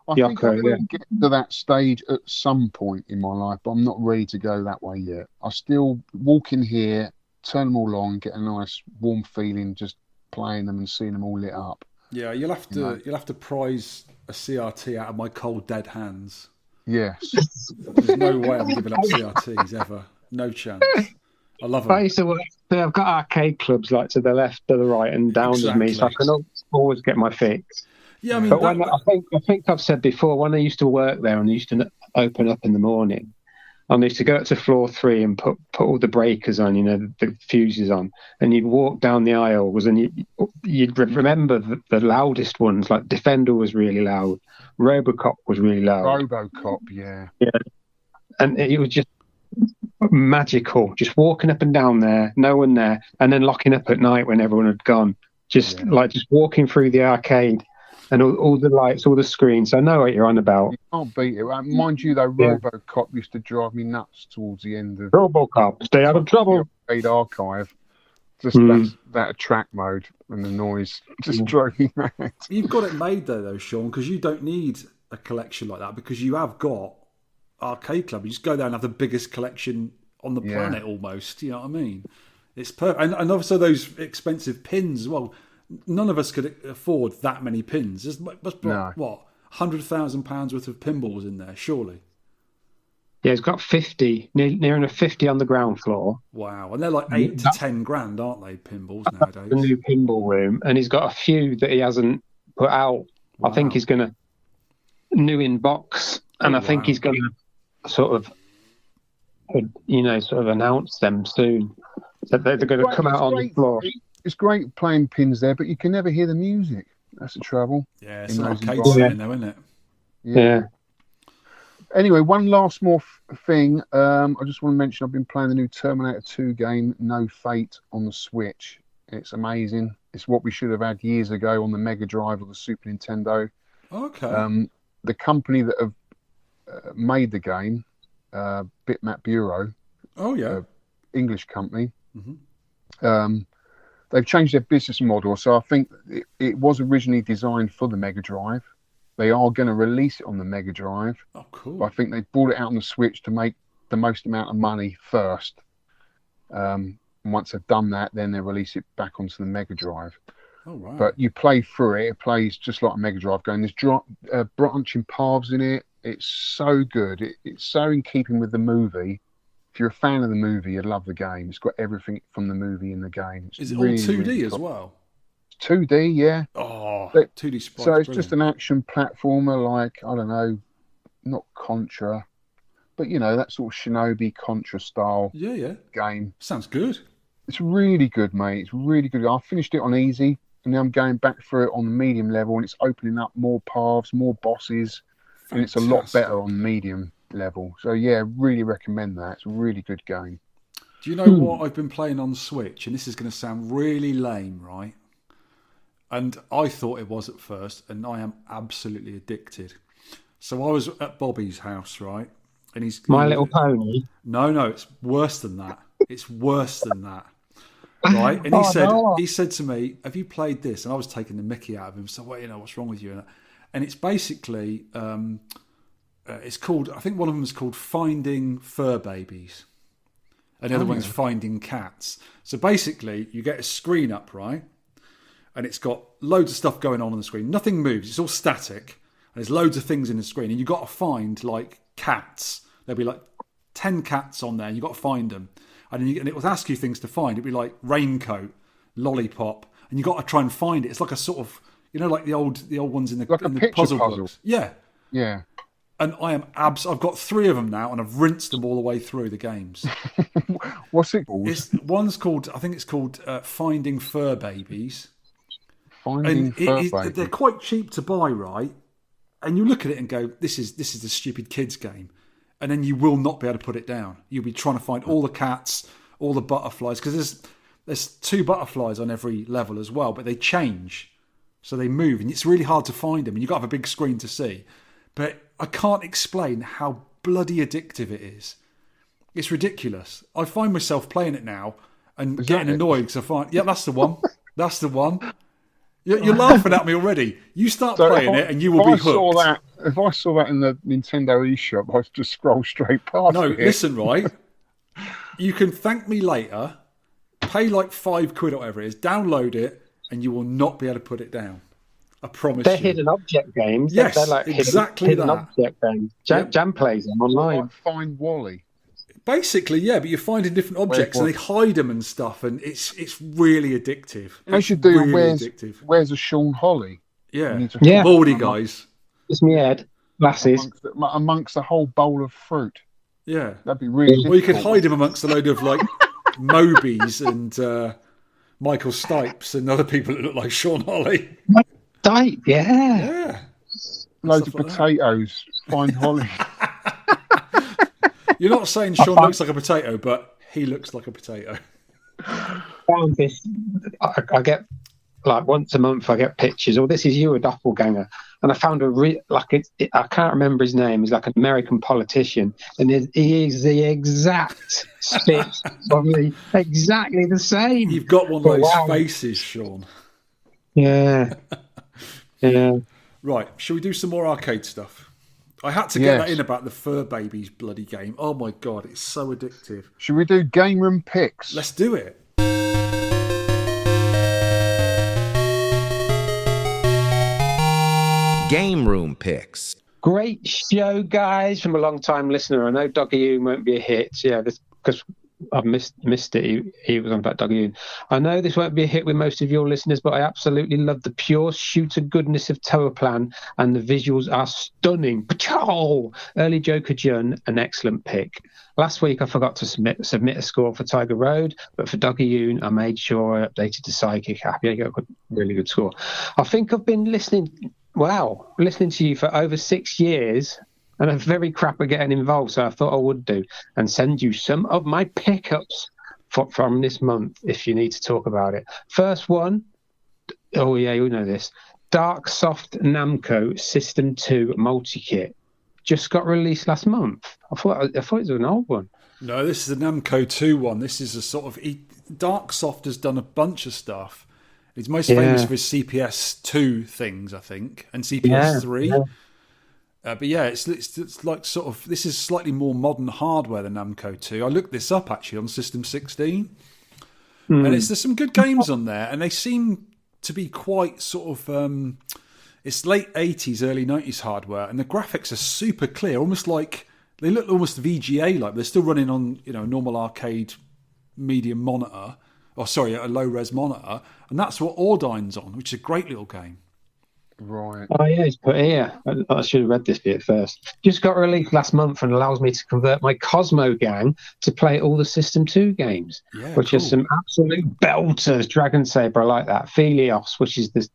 I think I will get to that stage at some point in my life, but I'm not ready to go that way yet. I still walk in here, turn them all on, get a nice warm feeling just playing them and seeing them all lit up. Yeah, you'll have to prize a CRT out of my cold dead hands. Yes. There's no way I'm giving up CRTs ever. No chance. I love them. I've got arcade clubs like to the left, to the right, and down with me, so I can always get my fix. Yeah, I mean, but I think I've said before, when I used to work there and I used to open up in the morning, I used to go up to floor 3 and put all the breakers on, the fuses on, and you'd walk down the aisles and you'd remember the loudest ones, like Defender was really loud, Robocop was really loud. Robocop, yeah. Yeah. And it was just magical, just walking up and down there, no one there, and then locking up at night when everyone had gone. Just walking through the arcade and all the lights, all the screens. I know what you're on about. You can't beat it. Mind you, though, RoboCop used to drive me nuts towards the end of RoboCop, stay out of trouble. the arcade archive. Just that track mode and the noise just drove me mad. You've got it made though, Sean, because you don't need a collection like that because you have got Arcade Club. You just go there and have the biggest collection on the planet almost. You know what I mean? It's perfect. And also those expensive pins as well. None of us could afford that many pins. There's what, £100,000 worth of pinballs in there, surely. Yeah, it's got 50, near enough 50 on the ground floor. Wow, and they're like 8 to 10 grand, aren't they, pinballs nowadays? The new pinball room, and he's got a few that he hasn't put out. Wow. I think he's going to new in box, and I think he's going to sort of announce them soon. So they're going to come out on the floor. It's great playing pins there, but you can never hear the music. That's the trouble. Yeah, it's an arcade setting though, isn't it? Yeah. Anyway, one last more thing. I just want to mention I've been playing the new Terminator 2 game, No Fate, on the Switch. It's amazing. It's what we should have had years ago on the Mega Drive or the Super Nintendo. Okay. The company that have made the game, Bitmap Bureau. Oh, yeah. English company. Mm-hmm. They've changed their business model. So I think it was originally designed for the Mega Drive. They are going to release it on the Mega Drive. Oh, cool. But I think they brought it out on the Switch to make the most amount of money first. And once they've done that, then they release it back onto the Mega Drive. Oh, right. But you play through it. It plays just like a Mega Drive game. There's branching paths in it. It's so good. It's so in keeping with the movie. If you're a fan of the movie, you'd love the game. It's got everything from the movie in the game. Is it all 2D as well? 2D, yeah. Oh, but, 2D sprites. So it's brilliant. just an action platformer like, I don't know, not Contra, but, that sort of Shinobi Contra style game. Sounds good. It's really good, mate. It's really good. I finished it on easy, and now I'm going back through it on the medium level, and it's opening up more paths, more bosses, and it's a lot better on medium level. So, yeah, really recommend that. It's a really good game. Do you know what I've been playing on Switch? And this is going to sound really lame, right? And I thought it was at first, and I am absolutely addicted. So I was at Bobby's house, right? And he's My Little Pony. No, it's worse than that. It's worse than that, right? And he said to me, "Have you played this?" And I was taking the Mickey out of him. So, what's wrong with you? And it's basically, it's called. I think one of them is called Finding Fur Babies, and the other one's Finding Cats. So basically, you get a screen up, right? And it's got loads of stuff going on the screen. Nothing moves. It's all static. And there's loads of things in the screen. And you've got to find, like, cats. There'll be, like, 10 cats on there. And you've got to find them. And it will ask you things to find. It'll be, like, raincoat, lollipop. And you've got to try and find it. It's like a sort of, like the old ones in the, like in a the puzzle puzzle. books. Yeah. Yeah. And I am I've got 3 of them now. And I've rinsed them all the way through the games. What's it called? One's called, I think it's called Finding Fur Babies. They're quite cheap to buy, right? And you look at it and go, "This is a stupid kids game," and then you will not be able to put it down. You'll be trying to find all the cats, all the butterflies, because there's 2 butterflies on every level as well, but they change, so they move, and it's really hard to find them. And you've got to have a big screen to see. But I can't explain how bloody addictive it is. It's ridiculous. I find myself playing it now and getting annoyed because I find, that's the one. That's the one. You're laughing at me already. You start playing it and you will be hooked. If I saw that in the Nintendo eShop, I'd just scroll straight past it. No, listen, right? You can thank me later, pay like £5 or whatever it is, download it, and you will not be able to put it down. I promise They're you. Hidden object games. Yes, they're like hidden that. Object games. Jam plays them online. Like Find Wally. Basically, yeah, but you're finding different objects and they hide them and stuff, and it's really addictive. They should do where's a Sean Holly? Yeah, yeah. Baldy guys. It's me head, glasses. Amongst a whole bowl of fruit. Yeah. That'd be really difficult. Or you could hide him amongst a load of, like, Mobies and Michael Stipes and other people that look like Sean Holly. Stipe, yeah. Yeah. Loads of potatoes. Find Holly. You're not saying Sean looks like a potato, but he looks like a potato. Found this. I get like once a month I get pictures. Oh, this is you, a doppelganger. And I found I can't remember his name. He's like an American politician, and he is the exact spit of me, exactly the same. You've got one of those faces, Sean. Yeah, yeah. Right, shall we do some more arcade stuff? I had to get that in about the Fur Babies bloody game. Oh my god, it's so addictive. Should we do game room picks? Let's do it. Game room picks. Great show, guys, from a long-time listener. I know Doggy Oon won't be a hit. Yeah, because I've missed it. He was on about Doggy Oon. I know this won't be a hit with most of your listeners, but I absolutely love the pure shooter goodness of Tower Plan, and the visuals are stunning. Patrol! Early Joker Jun, an excellent pick. Last week I forgot to submit a score for Tiger Road, but for Doggy Oon I made sure I updated to Sidekick app. Yeah, got a really good score. I think I've been listening to you for over 6 years, and I'm very crap at getting involved, so I thought I would do and send you some of my pickups from this month if you need to talk about it. First one, oh yeah, you know this, Dark Soft Namco System 2 multi-kit. Just got released last month. I thought it was an old one. No, this is a Namco 2 one. This is a sort of... Dark Soft has done a bunch of stuff. He's most famous for his CPS 2 things, I think, and CPS 3. Yeah. But yeah, it's like sort of... This is slightly more modern hardware than Namco 2. I looked this up, actually, on System 16. And there's some good games on there, and they seem to be quite sort of... it's late 80s, early 90s hardware, and the graphics are super clear, almost like... They look almost VGA-like. They're still running on, a normal arcade medium monitor... a low-res monitor, and that's what Ordine's on, which is a great little game. Right. Oh, yeah, it's put here. I should have read this bit first. Just got released last month and allows me to convert my Cosmo gang to play all the System 2 games, which are some absolute belters. Dragon Saber, I like that. Phelios, which is the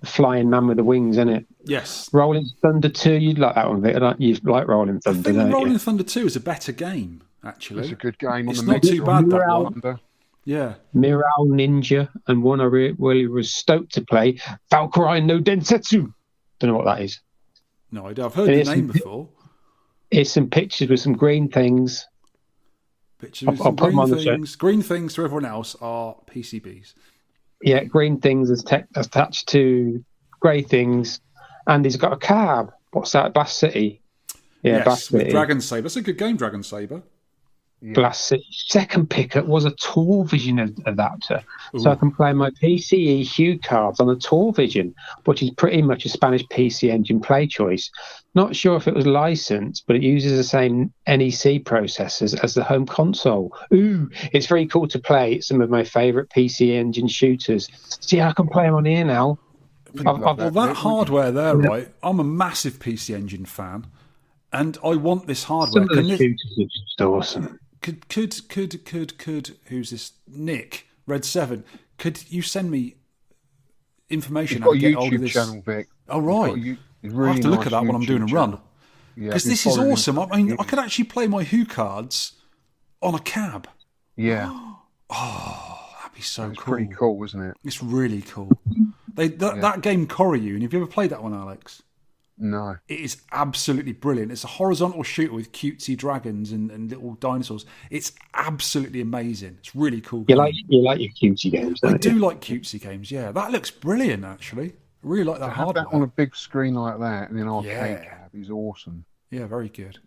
flying man with the wings, isn't it? Yes. Rolling Thunder 2, you'd like that one, Victor. You like Rolling Thunder, I think Rolling Thunder 2 is a better game, actually. It's a good game. It's not too bad, that one. Yeah. Miral Ninja, and one I really was stoked to play, Valkyrie no Densetsu. Don't know what that is. No idea. I've heard the name before. It's some pictures with some green things. I'll put them on the show. Green things to everyone else are PCBs. Yeah, green things attached to grey things, and he's got a cab. What's that? Blast City. Yeah, yes, Blast City. Dragon Saber. That's a good game, Dragon Saber. Yeah. Blast City. Second pickup was a Tour Vision adapter. Ooh. So I can play my PCE Hue cards on the Tour Vision, which is pretty much a Spanish PC Engine play choice. Not sure if it was licensed, but it uses the same NEC processors as the home console. Ooh, it's very cool to play some of my favourite PC Engine shooters. See, I can play them on here now. That hardware there, right? I'm a massive PC Engine fan, and I want this hardware. Some of the shooters are just awesome. Could who's this? Nick Red 7. Could you send me information how to get hold of this channel, Vic? Oh right, really I have to look at that YouTube when I'm doing a run. Because this is awesome. I mean, I could actually play my Who cards on a cab. Yeah. Oh, that'd be so cool. It's pretty cool, isn't it? It's really cool. That game Koryu, have you ever played that one, Alex? No. It is absolutely brilliant. It's a horizontal shooter with cutesy dragons and little dinosaurs. It's absolutely amazing. It's really cool. You like your cutesy games, don't you? I do like cutesy games, yeah. That looks brilliant, actually. I really like that hardware. That on a big screen like that and an arcade cab is awesome. Yeah, very good.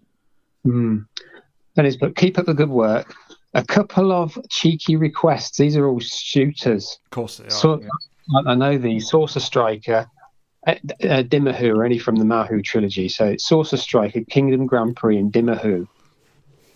Then but keep up the good work. A couple of cheeky requests. These are all shooters. Of course they are. I know these. Saucer Striker, Dimmahu are only from the Mahu trilogy. So it's Saucer Striker, Kingdom Grand Prix, and Dimmahu.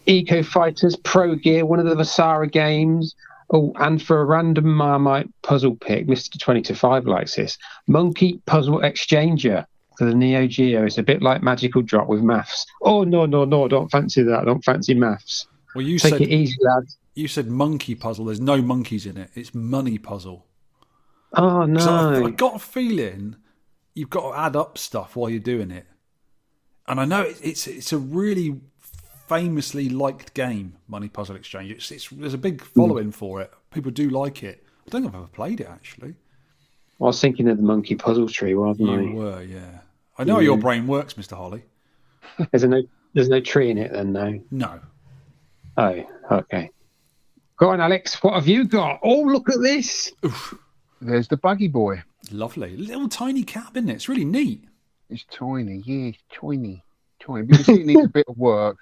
Eco Fighters, Pro Gear, one of the Vasara games. Oh, and for a random Marmite puzzle pick, Mr. 20-5 likes this. Monkey Puzzle Exchanger for the Neo Geo. It's a bit like Magical Drop with maths. Oh, no, don't fancy that. Don't fancy maths. Well, you Take it easy, lads. You said monkey puzzle. There's no monkeys in it. It's money puzzle. Oh, no. So I've got a feeling you've got to add up stuff while you're doing it. And I know it's a really famously liked game, Money Puzzle Exchange. There's a big following for it. People do like it. I don't think I've ever played it, actually. I was thinking of the Monkey Puzzle Tree, wasn't I? You were, yeah. I know how your brain works, Mr. Holly. There's no tree in it then, no? No. Oh, okay. Go on, Alex. What have you got? Oh, look at this. Oof. There's the buggy boy. Lovely. Little tiny cab, isn't it? It's really neat. It's tiny, yeah, it's tiny. But you can see it needs a bit of work.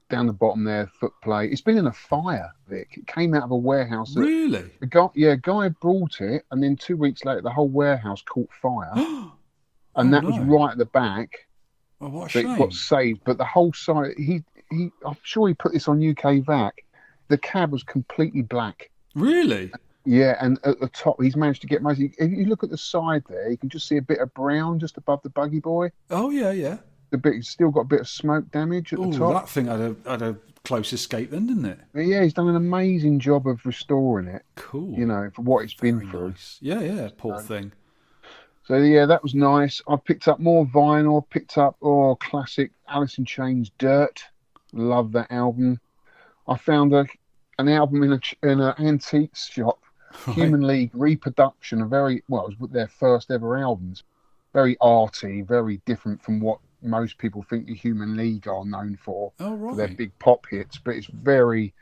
Down the bottom there, foot plate. It's been in a fire, Vic. It came out of a warehouse. Really? A guy brought it, and then 2 weeks later, the whole warehouse caught fire. And that was right at the back. Oh, what a shame. It got saved, but the whole side, I'm sure he put this on UK VAC. The cab was completely black. Really? Yeah, and at the top, he's managed to get most. If you look at the side there, you can just see a bit of brown just above the buggy boy. Oh, yeah. It's still got a bit of smoke damage at the top. That thing had a close escape then, didn't it? But yeah, he's done an amazing job of restoring it. Cool. You know, for what it's been through. Nice. Yeah, poor thing. So yeah, that was nice. I picked up more vinyl. Picked up classic Alice in Chains Dirt. Love that album. I found an album in an antiques shop. Right. Human League reproduction. It was their first ever albums. Very arty, very different from what most people think the Human League are known for. Oh, right. For their big pop hits, but it's very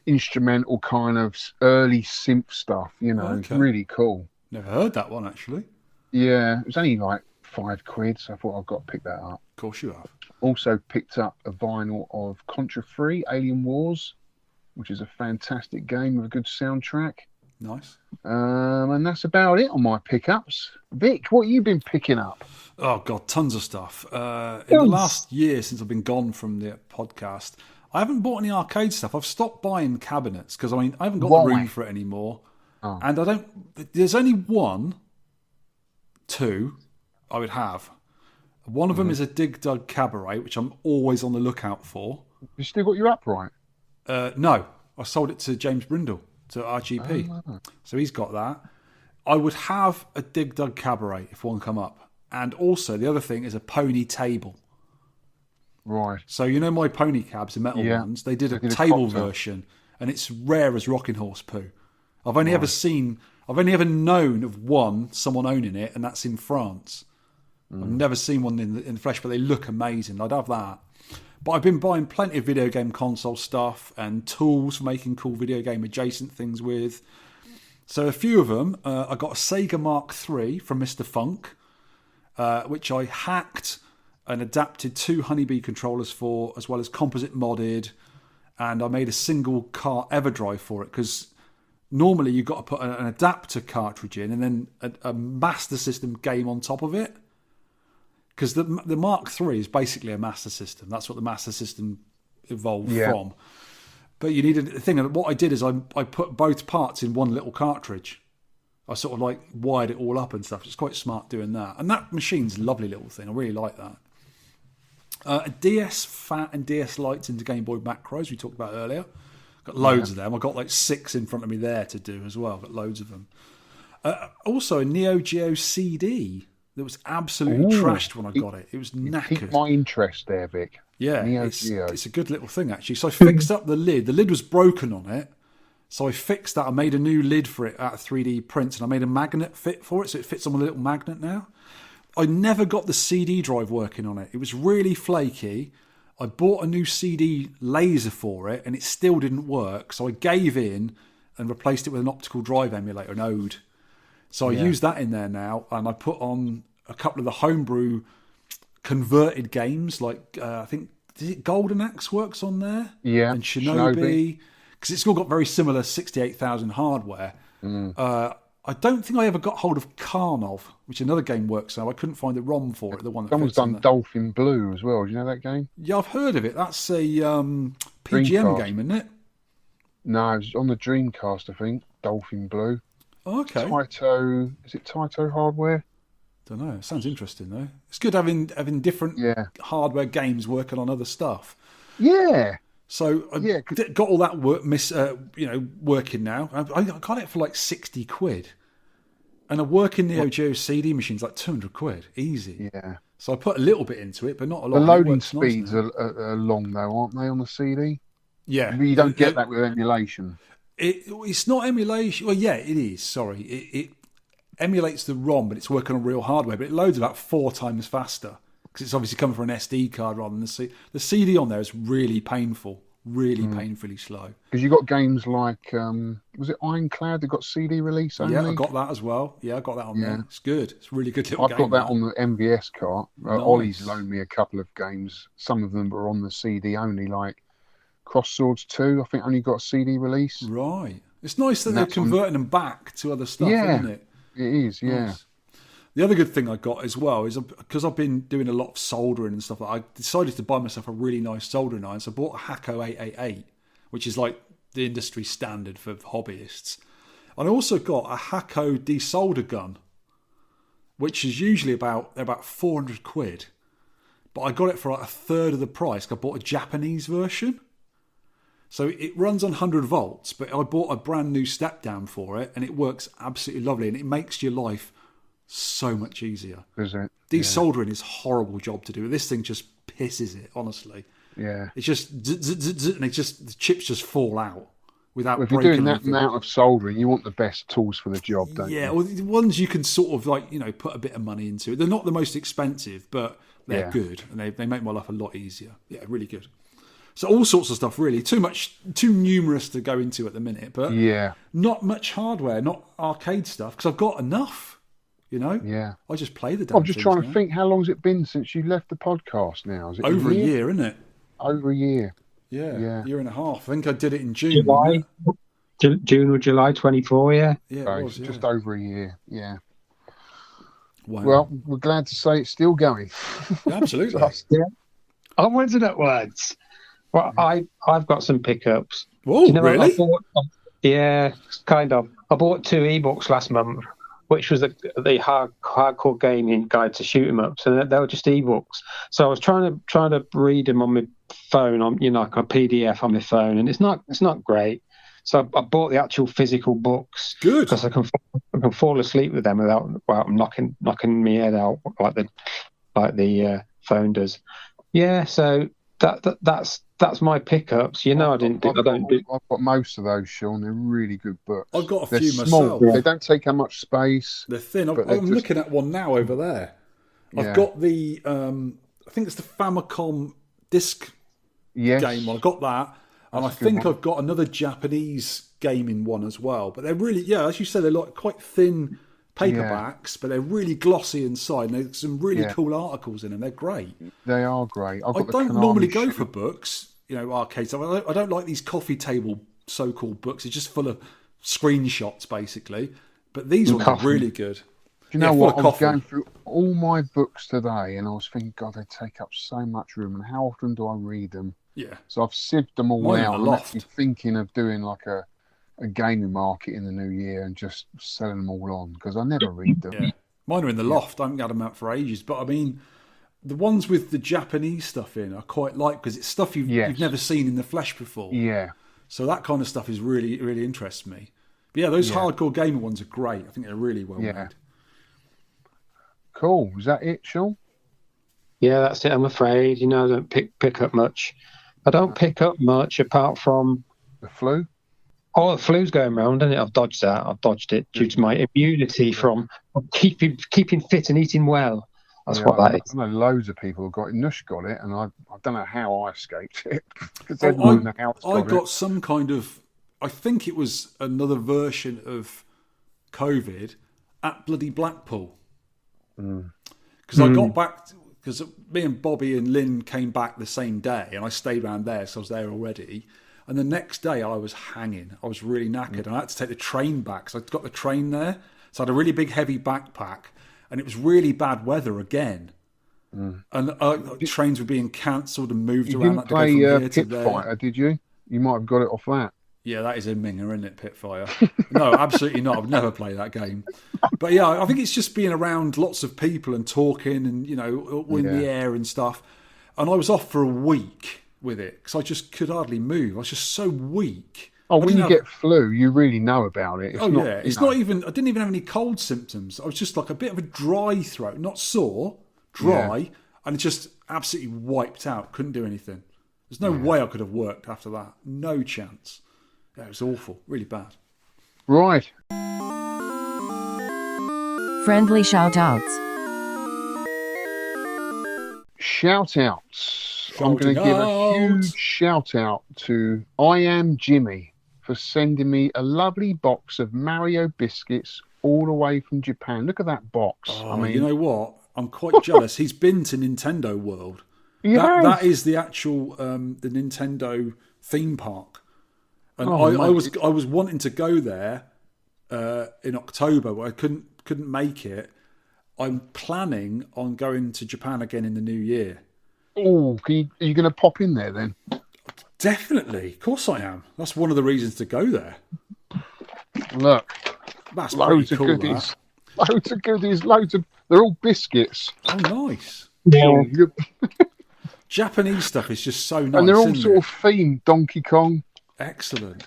instrumental kind of early synth stuff. You know, It's really cool. Never heard that one actually. Yeah, it was only like £5, so I thought I've got to pick that up. Of course you have. Also picked up a vinyl of Contra 3 Alien Wars, which is a fantastic game with a good soundtrack. Nice. And that's about it on my pickups. Vic, what have you been picking up? Oh, God, tons of stuff. In the last year since I've been gone from the podcast, I haven't bought any arcade stuff. I've stopped buying cabinets because, I haven't got the room for it anymore. Oh. And there's only two I would have. One of them is a Dig Dug Cabaret, which I'm always on the lookout for. You still got your upright? No, I sold it to James Brindle, to RGP. Oh. So he's got that. I would have a Dig Dug Cabaret if one come up. And also, the other thing is a pony table. Right. So, my pony cabs, the metal ones, they did a table version, and it's rare as rocking horse poo. I've only ever known of someone owning it, and that's in France. I've never seen one in the flesh, but they look amazing. I'd have that. But I've been buying plenty of video game console stuff and tools for making cool video game adjacent things with. So a few of them, I got a Sega Mark III from Mr. Funk, which I hacked and adapted 2 Honeybee controllers for, as well as composite modded, and I made a single cart EverDrive for it, because normally you've got to put an adapter cartridge in and then a Master System game on top of it. Because the Mark III is basically a Master System. That's what the Master System evolved from. But you needed a thing. And what I did is I put both parts in one little cartridge. I sort of wired it all up and stuff. It's quite smart doing that. And that machine's a lovely little thing. I really like that. A DS Fat and DS Lights into Game Boy macros we talked about earlier. Got loads of them. I've got 6 in front of me there to do as well. I've got loads of them. Also a Neo Geo CD. That was absolutely trashed when I got it. It was knackered. Piqued my interest there, Vic. Yeah, it's a good little thing, actually. So I fixed up the lid. The lid was broken on it. So I fixed that. I made a new lid for it out of 3D prints, and I made a magnet fit for it, so it fits on a little magnet now. I never got the CD drive working on it. It was really flaky. I bought a new CD laser for it, and it still didn't work. So I gave in and replaced it with an optical drive emulator, an Ode. So I use that in there now, and I put on a couple of the homebrew converted games, I think, is it Golden Axe works on there? Yeah. And Shinobi. Because it's all got very similar 68,000 hardware. I don't think I ever got hold of Karnov, which another game works now. I couldn't find the ROM for it, the one that someone's done Dolphin Blue as well. Do you know that game? Yeah, I've heard of it. That's a PGM game, isn't it? No, it was on the Dreamcast, I think. Dolphin Blue. Okay. Taito, is it Taito Hardware? Don't know. It sounds interesting though. It's good having different hardware games working on other stuff. Yeah. So I got all that working now. I got it for £60, and a working Neo Geo CD machine's £200, easy. Yeah. So I put a little bit into it, but not a lot. The loading speeds are long though, aren't they, on the CD? Yeah. You don't get that with emulation. It's not emulation. Well, yeah, it is. Sorry, it emulates the ROM, but it's working on real hardware. But it loads about 4 times faster because it's obviously coming from an SD card rather than the CD. The CD on there is really painful, really painfully slow. Because you got games like was it Ironclad that got CD release only? Yeah, I got that as well. Yeah, I got that on there. It's good. It's a really good little game. I've got that on the MVS cart. Nice. Ollie's loaned me a couple of games. Some of them were on the CD only, like Cross Swords 2, I think only got a CD release. Right. It's nice that they're converting them back to other stuff, isn't it? It is, yeah. Nice. The other good thing I got as well is because I've been doing a lot of soldering and stuff, I decided to buy myself a really nice soldering iron. So I bought a Hakko 888, which is like the industry standard for hobbyists. And I also got a Hakko desolder gun, which is usually about 400 quid. But I got it for like a third of the price. I bought a Japanese version. So it runs on 100 volts, but I bought a brand new step down for it, and it works absolutely lovely, and it makes your life so much easier. Is it? Desoldering is a horrible job to do. This thing just pisses it, honestly. Yeah. It's just and the chips just fall out without If breaking. you're doing that anything. amount of soldering, you want the best tools for the job, don't you? Yeah, well, the ones you can sort of like, put a bit of money into it. They're not the most expensive, but they're good, and they make my life a lot easier. Yeah, really good. So all sorts of stuff, really. Too numerous to go into at the minute, but not much hardware, not arcade stuff, because I've got enough. Yeah. I just play the damn I'm just trying to think, how long's it been since you left the podcast now? Is it over a year, isn't it? Over a year. Yeah, a year and a half. I think I did it in June. June or July 24, yeah. Yeah, just over a year, yeah. Wow. Well, we're glad to say it's still going. Absolutely. Onwards and upwards. Well, I've got some pickups. Oh, really? Yeah, kind of. I bought 2 ebooks last month, which was the hardcore gaming guide to shoot 'em ups, and they were just ebooks. So I was trying to read them on my phone, on like a PDF on my phone, and it's not great. So I bought the actual physical books. Good, because I can fall asleep with them without knocking my head out like the phone does. Yeah, so that's my pickups. I've got most of those, Sean. They're really good books. I've got a few small. myself. They don't take how much space. They're thin. I'm looking at one now over there. I've got the I think it's the Famicom disc game one. I've got that. And I think I've got another Japanese gaming one as well. But they're really, as you said, they're like quite thin paperbacks, but they're really glossy inside. And there's some really cool articles in them. They're great. They are great. I don't normally go for books, arcade stuff. I don't like these coffee table so-called books. It's just full of screenshots, basically. But these ones are really good. Do you know what? I was going through all my books today, and I was thinking, God, they take up so much room. And how often do I read them? Yeah. So I've sieved them all out. I'm actually thinking of doing like a gaming market in the new year and just selling them all on, because I never read them. Yeah. Mine are in the loft. I haven't had them out for ages. But I mean, the ones with the Japanese stuff in I quite like, because it's stuff you've never seen in the flesh before. Yeah. So that kind of stuff is really, really interests me. But those hardcore gamer ones are great. I think they're really well made. Cool. Is that it, Sean? Yeah, that's it. I'm afraid. I don't pick up much. I don't pick up much apart from the flu. Oh, the flu's going around, isn't it? I've dodged that. I've dodged it due to my immunity from keeping fit and eating well. That's what that is. I know loads of people have got it. Nush got it, and I don't know how I escaped it. I got some kind of, I think it was another version of COVID at bloody Blackpool. Because I got back, because me and Bobby and Lynn came back the same day, and I stayed around there, so I was there already. And the next day I was hanging. I was really knackered. And I had to take the train back, so I got the train there. So I had a really big, heavy backpack, and it was really bad weather again. And trains were being cancelled and moved around. You didn't play Pit Fighter, did you? You might have got it off that. Yeah, that is a minger, isn't it, Pitfire? No, absolutely not. I've never played that game. But yeah, I think it's just being around lots of people and talking and, in the air and stuff. And I was off for a week with it because I just could hardly move. I was just so weak. Oh, when you get flu, you really know about it. It's not even, I didn't even have any cold symptoms. I was just like a bit of a dry throat, not sore, dry, and it just absolutely wiped out. Couldn't do anything. There's no way I could have worked after that. No chance. It was awful, really bad. Right. Friendly shout-outs. Shout-outs. I'm going to give a huge shout-out to I Am Jimmy for sending me a lovely box of Mario biscuits all the way from Japan. Look at that box. Oh, I mean, you know what? I'm quite jealous. He's been to Nintendo World. That is the actual the Nintendo theme park, and I was wanting to go there in October, but I couldn't make it. I'm planning on going to Japan again in the new year. Oh, are you going to pop in there then? Definitely, of course I am. That's one of the reasons to go there. Look, that's loads of cool, goodies. Loads of goodies. They're all biscuits. Oh, nice. Yeah. Japanese stuff is just so nice. And they're all sort of themed Donkey Kong. Excellent.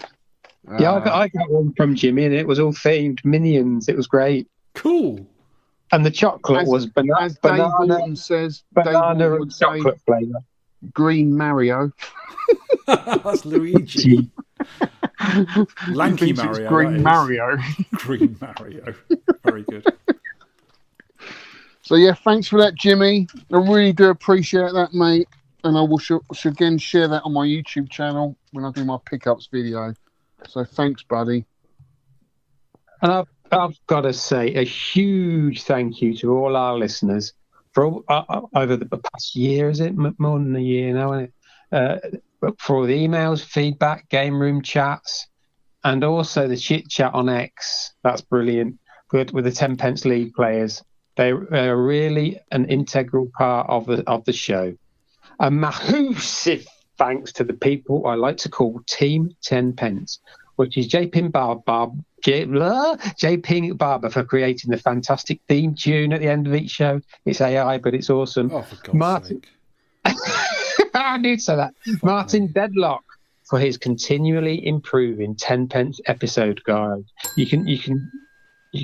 Yeah, I got one from Jimmy, and it was all themed Minions. It was great. Cool. And the chocolate was banana Dave Orton says, banana and chocolate flavour. Green Mario. That's Luigi. Lanky Mario. Green Mario. Green Mario. Very good. So yeah, thanks for that, Jimmy. I really do appreciate that, mate. And I will should again share that on my YouTube channel when I do my pickups video. So thanks, buddy. And I've got to say a huge thank you to all our listeners for over the past year. Is it more than a year now? Isn't it? For all the emails, feedback, game room chats, and also the chit chat on X. That's brilliant. With the 10 pence league players, they're really an integral part of the show. A massive thanks to the people I like to call Team 10 pence, which is J Ping Barber for creating the fantastic theme tune at the end of each show. It's AI, but it's awesome. Oh, for God's sake. I knew to say that. Martin Deadlock for his continually improving 10 pence episode guide. You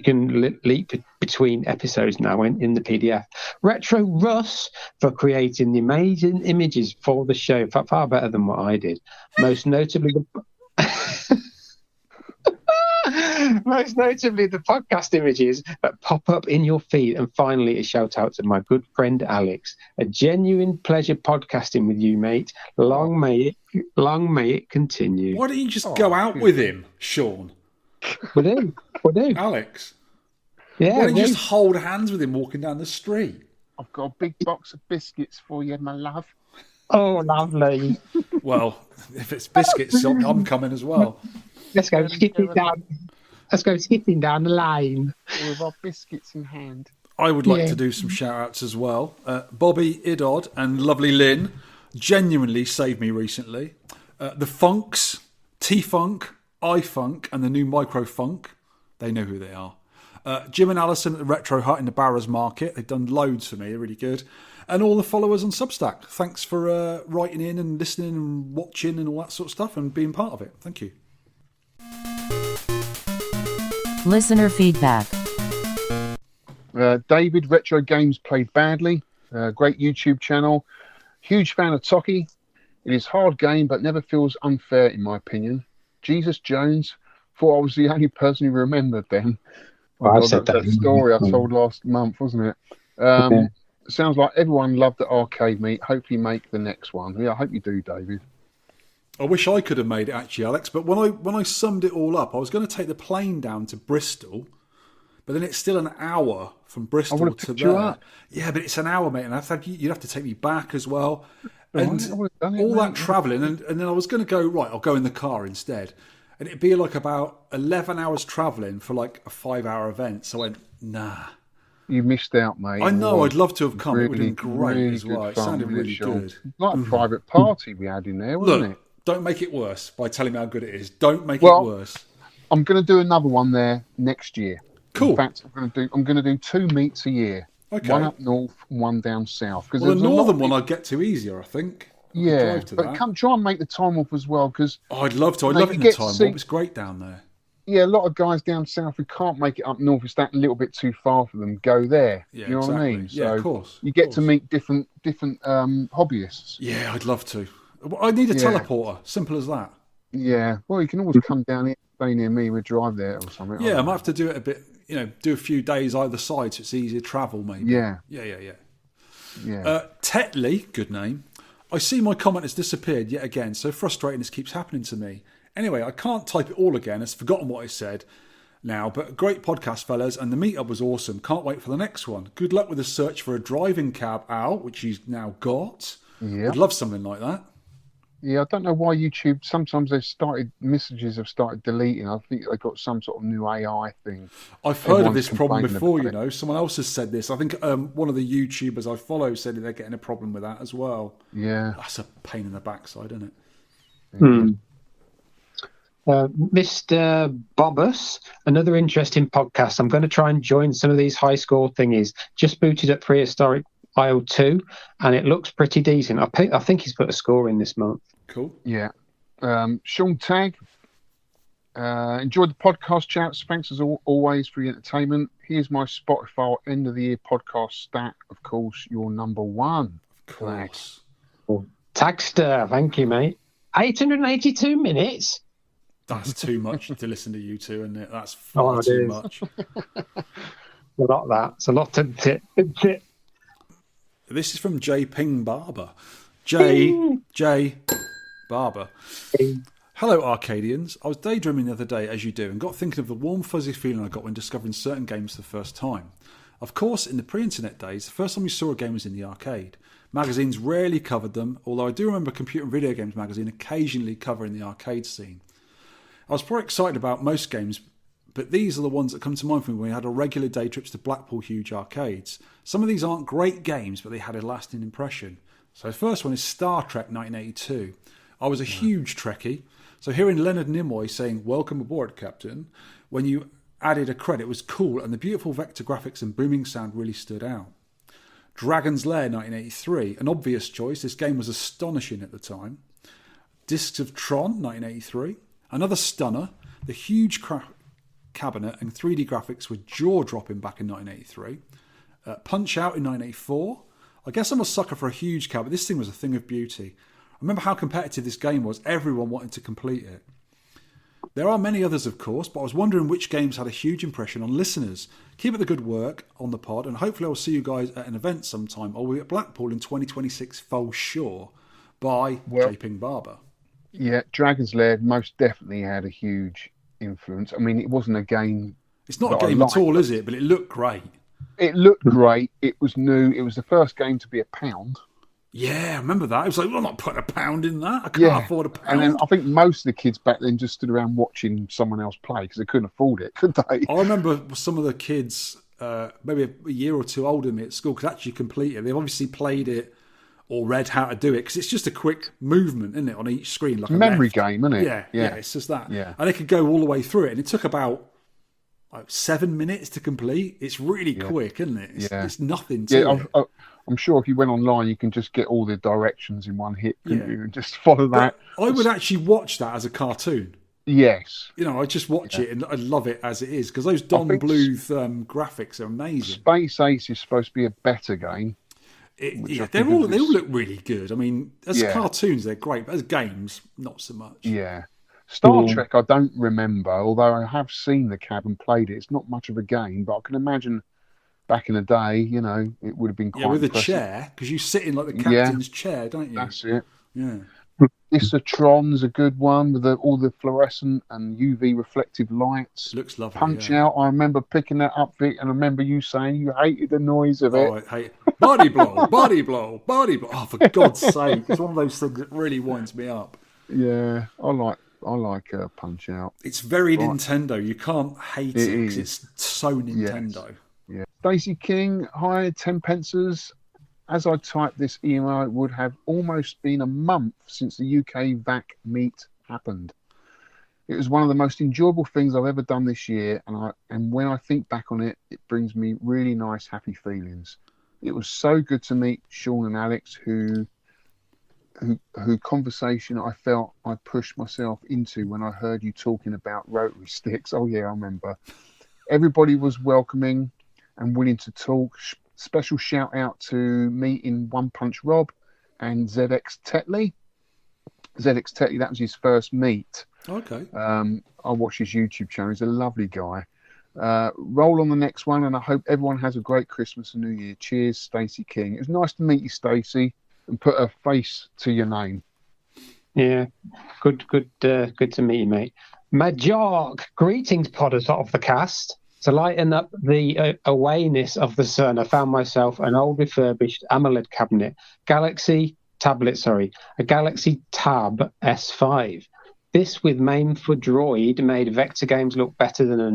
can leap between episodes now in the PDF. Retro Russ for creating the amazing images for the show, far better than what I did. Most notably the podcast images that pop up in your feed. And finally, a shout out to my good friend Alex. A genuine pleasure podcasting with you, mate. Long may it continue. Why don't you just go out with him, Sean? We do. Alex. Yeah. Why don't you just hold hands with him walking down the street? I've got a big box of biscuits for you, my love. Oh, lovely. Well, if it's biscuits, I'm coming as well. Let's go skipping down the lane. With our biscuits in hand. I would like to do some shout-outs as well. Bobby Idod and lovely Lynn genuinely saved me recently. The Funks, T-Funk, I-Funk, and the new Micro Funk. They know who they are. Jim and Alison at the Retro Hut in the Barrows Market. They've done loads for me. They're really good. And all the followers on Substack. Thanks for writing in and listening and watching and all that sort of stuff and being part of it. Thank you. Listener feedback. David, Retro Games Played Badly. Great YouTube channel. Huge fan of Toki. It is hard game, but never feels unfair in my opinion. Jesus Jones. Thought I was the only person who remembered then. Well, I said that story I told last month, wasn't it? Sounds like everyone loved the arcade meet. Hopefully make the next one. Yeah, I hope you do, David. I wish I could have made it actually, Alex. But when I summed it all up, I was going to take the plane down to Bristol, but then it's still an hour from Bristol to there. Yeah, but it's an hour, mate, and you'd have to take me back as well, and all that travelling. And then I was going to go right. I'll go in the car instead, and it'd be like about 11 hours travelling for like a 5-hour event. So I went, nah. You missed out, mate. I know. I'd love to have come. It would have been great really as well. It fun, sounded really good. Like a private party we had in there, wasn't it? Don't make it worse by telling me how good it is. Don't make it worse. I'm going to do another one there next year. Cool. In fact, I'm going to do 2 meets a year. Okay. One up north and one down south. Well, the northern one I'd get to easier, I think. Yeah, but come try and make the time off as well, because I'd love to. I'd love it in the time off. It's great down there. Yeah, a lot of guys down south who can't make it up north, it's that a little bit too far for them, go there. Yeah, you know what I mean? Yeah, of course. You get to meet different hobbyists. Yeah, I'd love to. I need a teleporter. Simple as that. Yeah. Well, you can always come down here, stay near me. We'll drive there or something. Yeah, I might have to do it a bit. Do a few days either side so it's easier to travel. Maybe. Yeah. Yeah. Tetley, good name. I see my comment has disappeared yet again. So frustrating this keeps happening to me. Anyway, I can't type it all again. I've forgotten what I said now. But great podcast, fellas, and the meetup was awesome. Can't wait for the next one. Good luck with the search for a driving cab out, which he's now got. Yeah. I'd love something like that. Yeah, I don't know why YouTube. Sometimes messages have started deleting. I think they got some sort of new AI thing. I've heard of Everyone's this problem before. complaining Someone else has said this. I think one of the YouTubers I follow said that they're getting a problem with that as well. Yeah, That's a pain in the backside, isn't it? Mr. Bobbus, another interesting podcast. I'm going to try and join some of these high score thingies. Just booted up Prehistoric Isle 2, and it looks pretty decent. I think he's put a score in this month. Cool. Yeah. Sean Tagg, enjoyed the podcast, chaps. Thanks as always for the entertainment. Here's my Spotify end of the year podcast stat. Of course, you're number one. Of course. Tagster, thank you, mate. 882 minutes. That's too much to listen to you two, isn't it? That's far too much. A lot of that. It's a lot to This is from J. Ping Barber. J. Barber. Hello, Arcadians. I was daydreaming the other day, as you do, and got thinking of the warm, fuzzy feeling I got when discovering certain games for the first time. Of course, in the pre-internet days, the first time we saw a game was in the arcade. Magazines rarely covered them, although I do remember Computer and Video Games magazine occasionally covering the arcade scene. I was pretty excited about most games, but these are the ones that come to mind for me when we had our regular day trips to Blackpool huge arcades. Some of these aren't great games, but they had a lasting impression. So the first one is Star Trek 1982. I was a huge Trekkie, so hearing Leonard Nimoy saying, "Welcome aboard, Captain," when you added a credit was cool, and the beautiful vector graphics and booming sound really stood out. Dragon's Lair 1983, an obvious choice. This game was astonishing at the time. Discs of Tron 1983, another stunner. The huge cabinet and 3D graphics were jaw-dropping back in 1983. Punch Out in 1984. I guess I'm a sucker for a huge cabinet. This thing was a thing of beauty. I remember how competitive this game was. Everyone wanted to complete it. There are many others, of course, but I was wondering which games had a huge impression on listeners. Keep up the good work on the pod, and hopefully I'll see you guys at an event sometime. I'll be at Blackpool in 2026 for sure. By J. Ping Barber. Yeah, Dragon's Lair most definitely had a huge influence. I mean, it wasn't a game. It's not a game at all, is it? But it looked great. It looked great. It was new. It was the first game to be £1. Yeah, I remember that. It was like, well, I'm not putting £1 in that. I can't afford £1. And then I think most of the kids back then just stood around watching someone else play because they couldn't afford it, could they? I remember some of the kids, maybe a year or two older than me at school, could actually complete it. They've obviously played it or read how to do it because it's just a quick movement, isn't it, on each screen? Like a memory left. game, isn't it? Yeah, it's just that. Yeah. And they could go all the way through it. And it took about 7 minutes to complete. It's really quick, isn't it? It's nothing to it. I'm sure if you went online, you can just get all the directions in one hit, couldn't you? And just follow that. But I would actually watch that as a cartoon. Yes. I just watch it and I love it as it is because those Don Bluth graphics are amazing. Space Ace is supposed to be a better game. They all look really good. I mean, as cartoons, they're great, but as games, not so much. Yeah. Star Trek, I don't remember, although I have seen the cab and played it. It's not much of a game, but I can imagine back in the day, it would have been quite with impressive. a chair, because you sit in like the captain's chair, don't you? That's it. Yeah. Tron's a good one with all the fluorescent and UV reflective lights. Looks lovely. Punch Out, I remember picking that up, Vic, and I remember you saying you hated the noise of it. Oh, I hate it. Body blow, body blow, body blow. Oh, for God's sake. It's one of those things that really winds me up. Yeah, I like Punch Out. It's very Nintendo. You can't hate it because it's so Nintendo. Yes. Yeah. Stacey King, hi, 10 pences. As I typed this email, it would have almost been a month since the UK VAC meet happened. It was one of the most enjoyable things I've ever done this year, and when I think back on it, it brings me really nice, happy feelings. It was so good to meet Sean and Alex, who conversation I felt I pushed myself into when I heard you talking about rotary sticks. Oh yeah, I remember. Everybody was welcoming and willing to talk. Special shout out to me in One Punch Rob and ZX Tetley. ZX Techie, that was his first meet. Okay. I watch his YouTube channel. He's a lovely guy. Roll on the next one, and I hope everyone has a great Christmas and New Year. Cheers, Stacey King. It was nice to meet you, Stacey, and put a face to your name. Yeah, good to meet you, mate. Majorg, greetings, podders of the cast. To lighten up the awayness of the sun, I found myself an old refurbished AMOLED cabinet, a Galaxy Tab S5. This with MAME for Droid made Vector games look better than a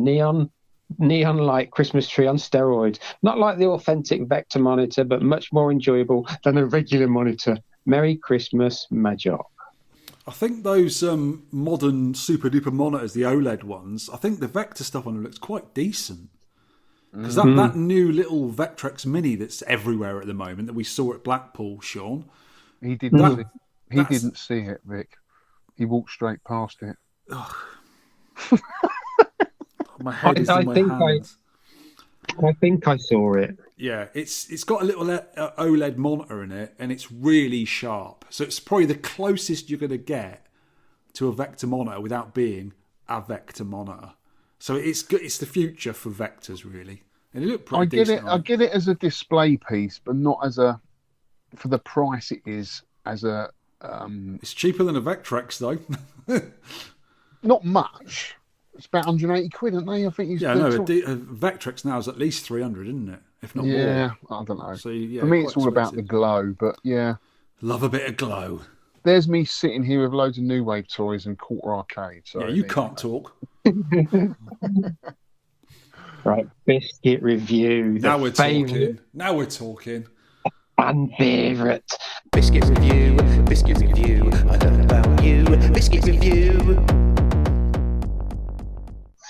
neon-like Christmas tree on steroids. Not like the authentic Vector monitor, but much more enjoyable than a regular monitor. Merry Christmas, Majorg. I think those modern super duper monitors, the OLED ones, I think the Vector stuff on them looks quite decent. Because that new little Vectrex Mini that's everywhere at the moment that we saw at Blackpool, Sean. He didn't. He didn't see it, Vic. He walked straight past it. My head is in my hands. I think I saw it. Yeah, it's got a little OLED monitor in it, and it's really sharp. So it's probably the closest you're going to get to a Vector monitor without being a Vector monitor. So it's good. It's the future for Vectors, really. And it looked pretty decent. I get it as a display piece, but not as a, for the price it is, as a... It's cheaper than a Vectrex, though. Not much. It's about 180 quid, aren't they? I think a Vectrex now is at least 300, isn't it? If not more. Yeah, I don't know. So, yeah, for me, it's all expensive. about the glow, but yeah. Love a bit of glow. There's me sitting here with loads of New Wave toys and Quarter Arcade. So yeah, you can't talk. Right, biscuit review. Now we're talking. And favourite. Biscuit review. I learn about you. Biscuit review.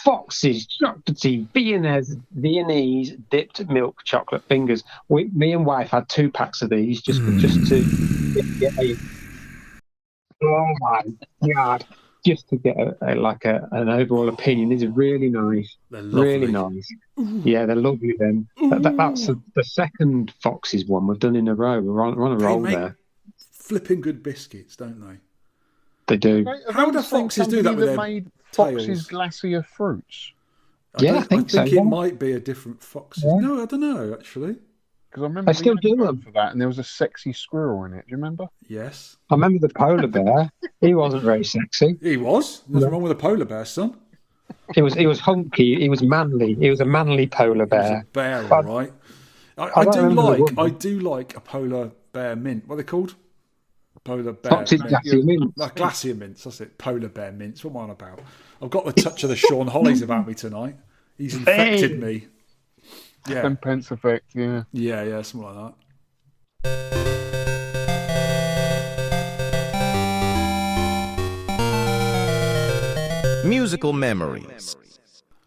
Fox's chocolatey Viennese dipped milk chocolate fingers. Me and wife had 2 packs of these just to get a. Oh my god! Just to get an overall opinion. These are really nice. They're lovely. Really nice. Yeah, they're lovely. Then that's the second Fox's one we've done in a row. We're on a roll there. Flipping good biscuits, don't they? They do. How do Foxes do that with their made tails? Fox's Glacier fruits? I think so. It might be a different Foxes. Yeah. No, I don't know actually. Because I remember I still do them for that, and there was a sexy squirrel in it. Do you remember? Yes. I remember the polar bear. He wasn't very sexy. He was. Nothing wrong with a polar bear, son. He was hunky. He was manly. He was a manly polar bear. He was a bear, all right. I do like a polar bear mint. What are they called? Polar bear. Fox's glacier mints. Like glacier mints. That's it. Polar bear mints. What am I on about? I've got the touch of the Sean Hollies about me tonight. He's infected me. Yeah. 10 pence effect. Yeah. Yeah, something like that. Musical memories.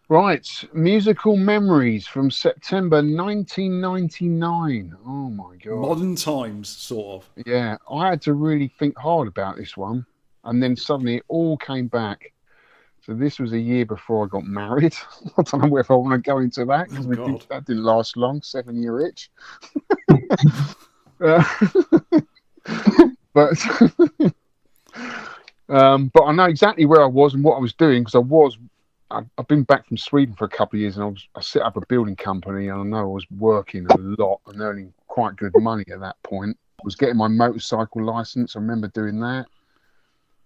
Right, musical memories from September 1999. Oh my god. Modern times, sort of. Yeah, I had to really think hard about this one, and then suddenly it all came back. So this was a year before I got married. I don't know whether I want to go into that because that didn't last long. 7-year itch. But I know exactly where I was and what I was doing because I've been back from Sweden for a couple of years, and I set up a building company, and I know I was working a lot and earning quite good money at that point. I was getting my motorcycle license. I remember doing that.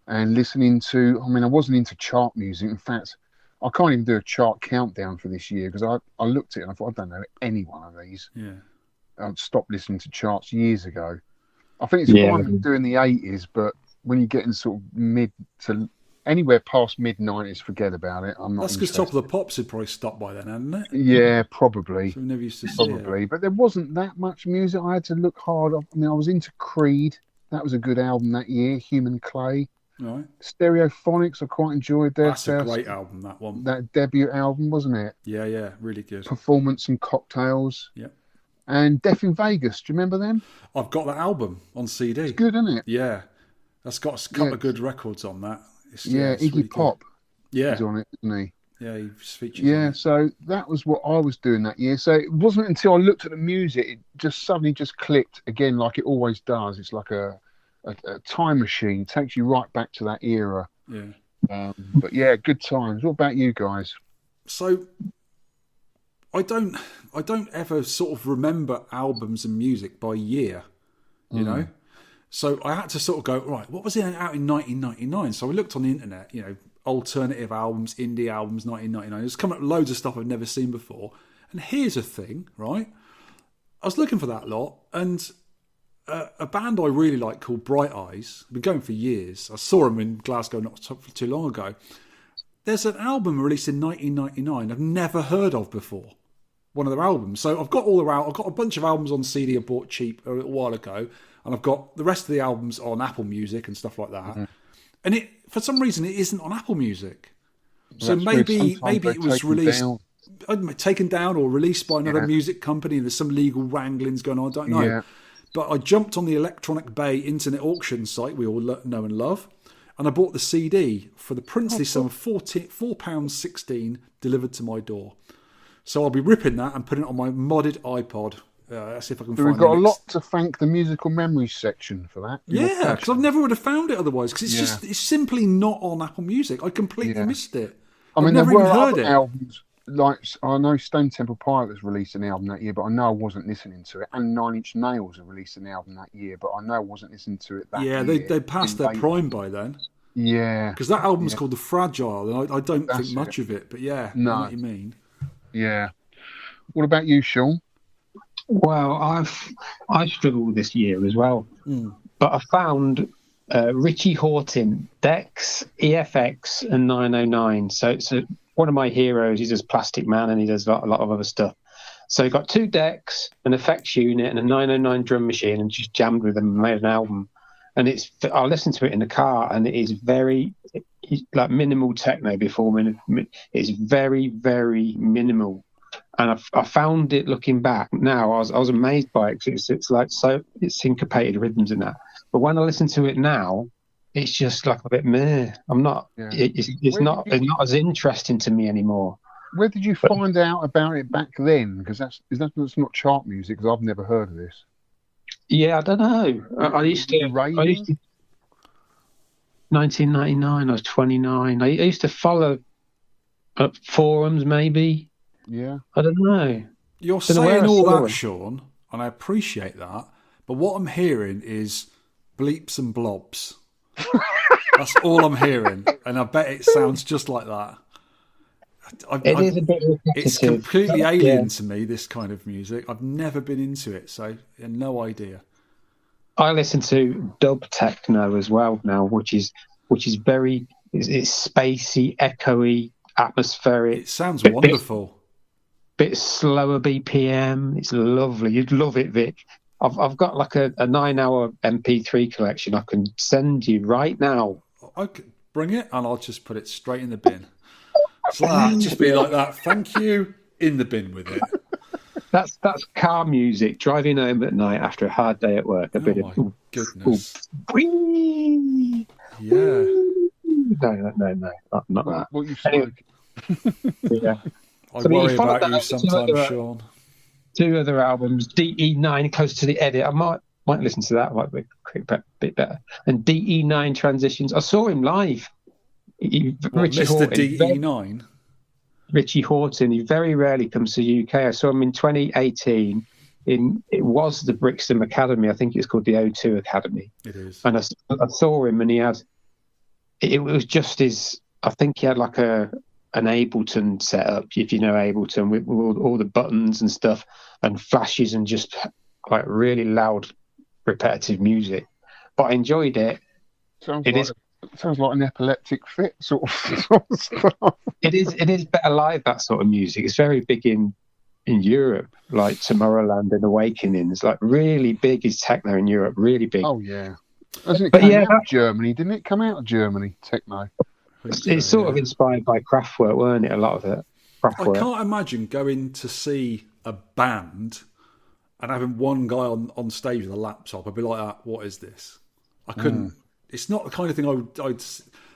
And listening to, I wasn't into chart music. In fact, I can't even do a chart countdown for this year because I looked at it and I thought, I don't know any one of these. Yeah. I stopped listening to charts years ago. I think it's fine to do in the 80s, but when you get in sort of mid to anywhere past mid-90s, forget about it. I'm not That's because Top of the Pops had probably stopped by then, hadn't it? Yeah, probably. So we never used to see probably. But there wasn't that much music. I had to look hard. I was into Creed. That was a good album that year. Human Clay. Right. Stereophonics, I quite enjoyed their That's a great album, that one. That debut album, wasn't it? Yeah, really good. Performance and Cocktails. Yep. And Death in Vegas, do you remember them? I've got that album on CD. It's good, isn't it? Yeah. That's got a couple of good records on that. It's Iggy really Pop is on it, isn't he? Yeah, he's featured. Yeah, so that was what I was doing that year. So it wasn't until I looked at the music, it just suddenly just clicked again, like it always does. It's like a a time machine. It takes you right back to that era. Yeah. But yeah, good times. What about you guys? So I don't ever sort of remember albums and music by year, you know. So I had to sort of go, right, what was it out in 1999? So I looked on the internet, you know, alternative albums, indie albums, 1999. There's come up loads of stuff I've never seen before. And here's a thing, right? I was looking for that lot, and a band I really like called Bright Eyes, been going for years. I saw them in Glasgow not too long ago. There's an album released in 1999 I've never heard of before. One of their albums. So I've got all their I've got a bunch of albums on CD I bought cheap a little while ago, and I've got the rest of the albums on Apple Music and stuff like that. Mm-hmm. And it, for some reason, it isn't on Apple Music. So maybe it was released, taken down or released by another music company. There's some legal wranglings going on. I don't know. Yeah. But I jumped on the Electronic Bay internet auction site we all know and love, and I bought the CD for the princely sum of £4.16 delivered to my door. So I'll be ripping that and putting it on my modded iPod. Let's see if I can find it. We've got a lot to thank the musical memories section for that. Yeah, because I never would have found it otherwise. Because it's simply not on Apple Music. I completely missed it. I mean, there were other albums. Like, I know Stone Temple Pilots released an album that year, but I know I wasn't listening to it. And Nine Inch Nails have released an album that year, but I know I wasn't listening to it that year. Yeah, they passed their prime by then. Yeah. Because that album's called The Fragile, and I don't think much of it. But yeah, I know what you mean. Yeah. What about you, Sean? Well, I struggled this year as well, but I found Richie Hawtin, Dex, EFX, and 909. So it's one of my heroes. He does Plastic Man, and he does a lot of other stuff. So he got 2 decks, an effects unit, and a 909 drum machine, and just jammed with them and made an album. And I listened to it in the car, and it is very like minimal techno before. It's very, very minimal. And I found it looking back now. I was amazed by it because it's like it's syncopated rhythms in that. But when I listen to it now, it's just like a bit meh. I'm not. Yeah. It's not as interesting to me anymore. Where did you find out about it back then? Because that's not chart music. Because I've never heard of this. Yeah, I don't know. I used to 1999. I was 29. I used to follow forums, maybe. Yeah. I don't know. You're saying all that, Sean, and I appreciate that. But what I'm hearing is bleeps and blobs. That's all I'm hearing, and I bet it sounds just like that. It is a bit repetitive. It's completely alien to me, this kind of music. I've never been into it, so I have no idea. I listen to dub techno as well now, which is very it's spacey, echoey, atmospheric. It sounds wonderful. Bit slower BPM. It's lovely. You'd love it, Vic. I've got like a 9-hour MP3 collection I can send you right now. Okay, bring it, and I'll just put it straight in the bin. So just be like that. Thank you. In the bin with it. That's car music. Driving home at night after a hard day at work. A bit of goodness. Yeah. No, not that. What you saying? Yeah. I worry about you sometimes, Sean. 2 other albums, DE9, Close to the Edit. I might listen to that. Might be a bit better. And DE9 Transitions. I saw him live. Richie Hawtin, DE9. Richie Hawtin. He very rarely comes to the UK. I saw him in 2018. It was the Brixton Academy. I think it's called the O2 Academy. It is. And I saw him, and he had. It was just his. I think he had like an Ableton setup, if you know Ableton, with all the buttons and stuff and flashes and just like really loud, repetitive music. But I enjoyed it. Sounds like an epileptic fit sort of stuff. It is better live, that sort of music. It's very big in Europe, like Tomorrowland and Awakenings. Like really big is techno in Europe, really big. Oh yeah. Doesn't it come out of Germany? Didn't it come out of Germany, techno? It's sort of inspired by Kraftwerk, weren't it? A lot of it. Kraftwerk. I can't imagine going to see a band and having one guy on stage with a laptop. I'd be like, what is this? I couldn't. It's not the kind of thing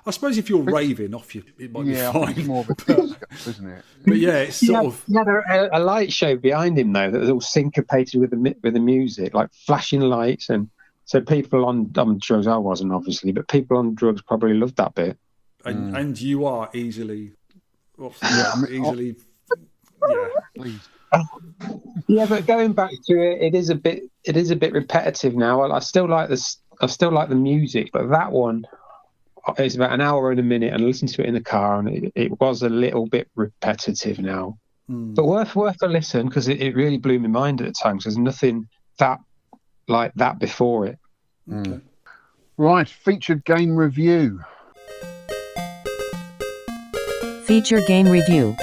I suppose if you're raving off you, it might be fine. It's more of a disco, isn't it? But yeah, it's sort of. He had a light show behind him though that was all syncopated with the music, like flashing lights and So people on drugs, I wasn't obviously, but people on drugs probably loved that bit. And you are easily, Please. Yeah, but going back to it, it is a bit repetitive now. I still like this. I still like the music, but that one is about an hour and a minute, and I listened to it in the car, and it was a little bit repetitive now. But worth a listen, because it really blew my mind at the time. Because there's nothing that like that before it. Okay. Right, featured game review. Feature game review.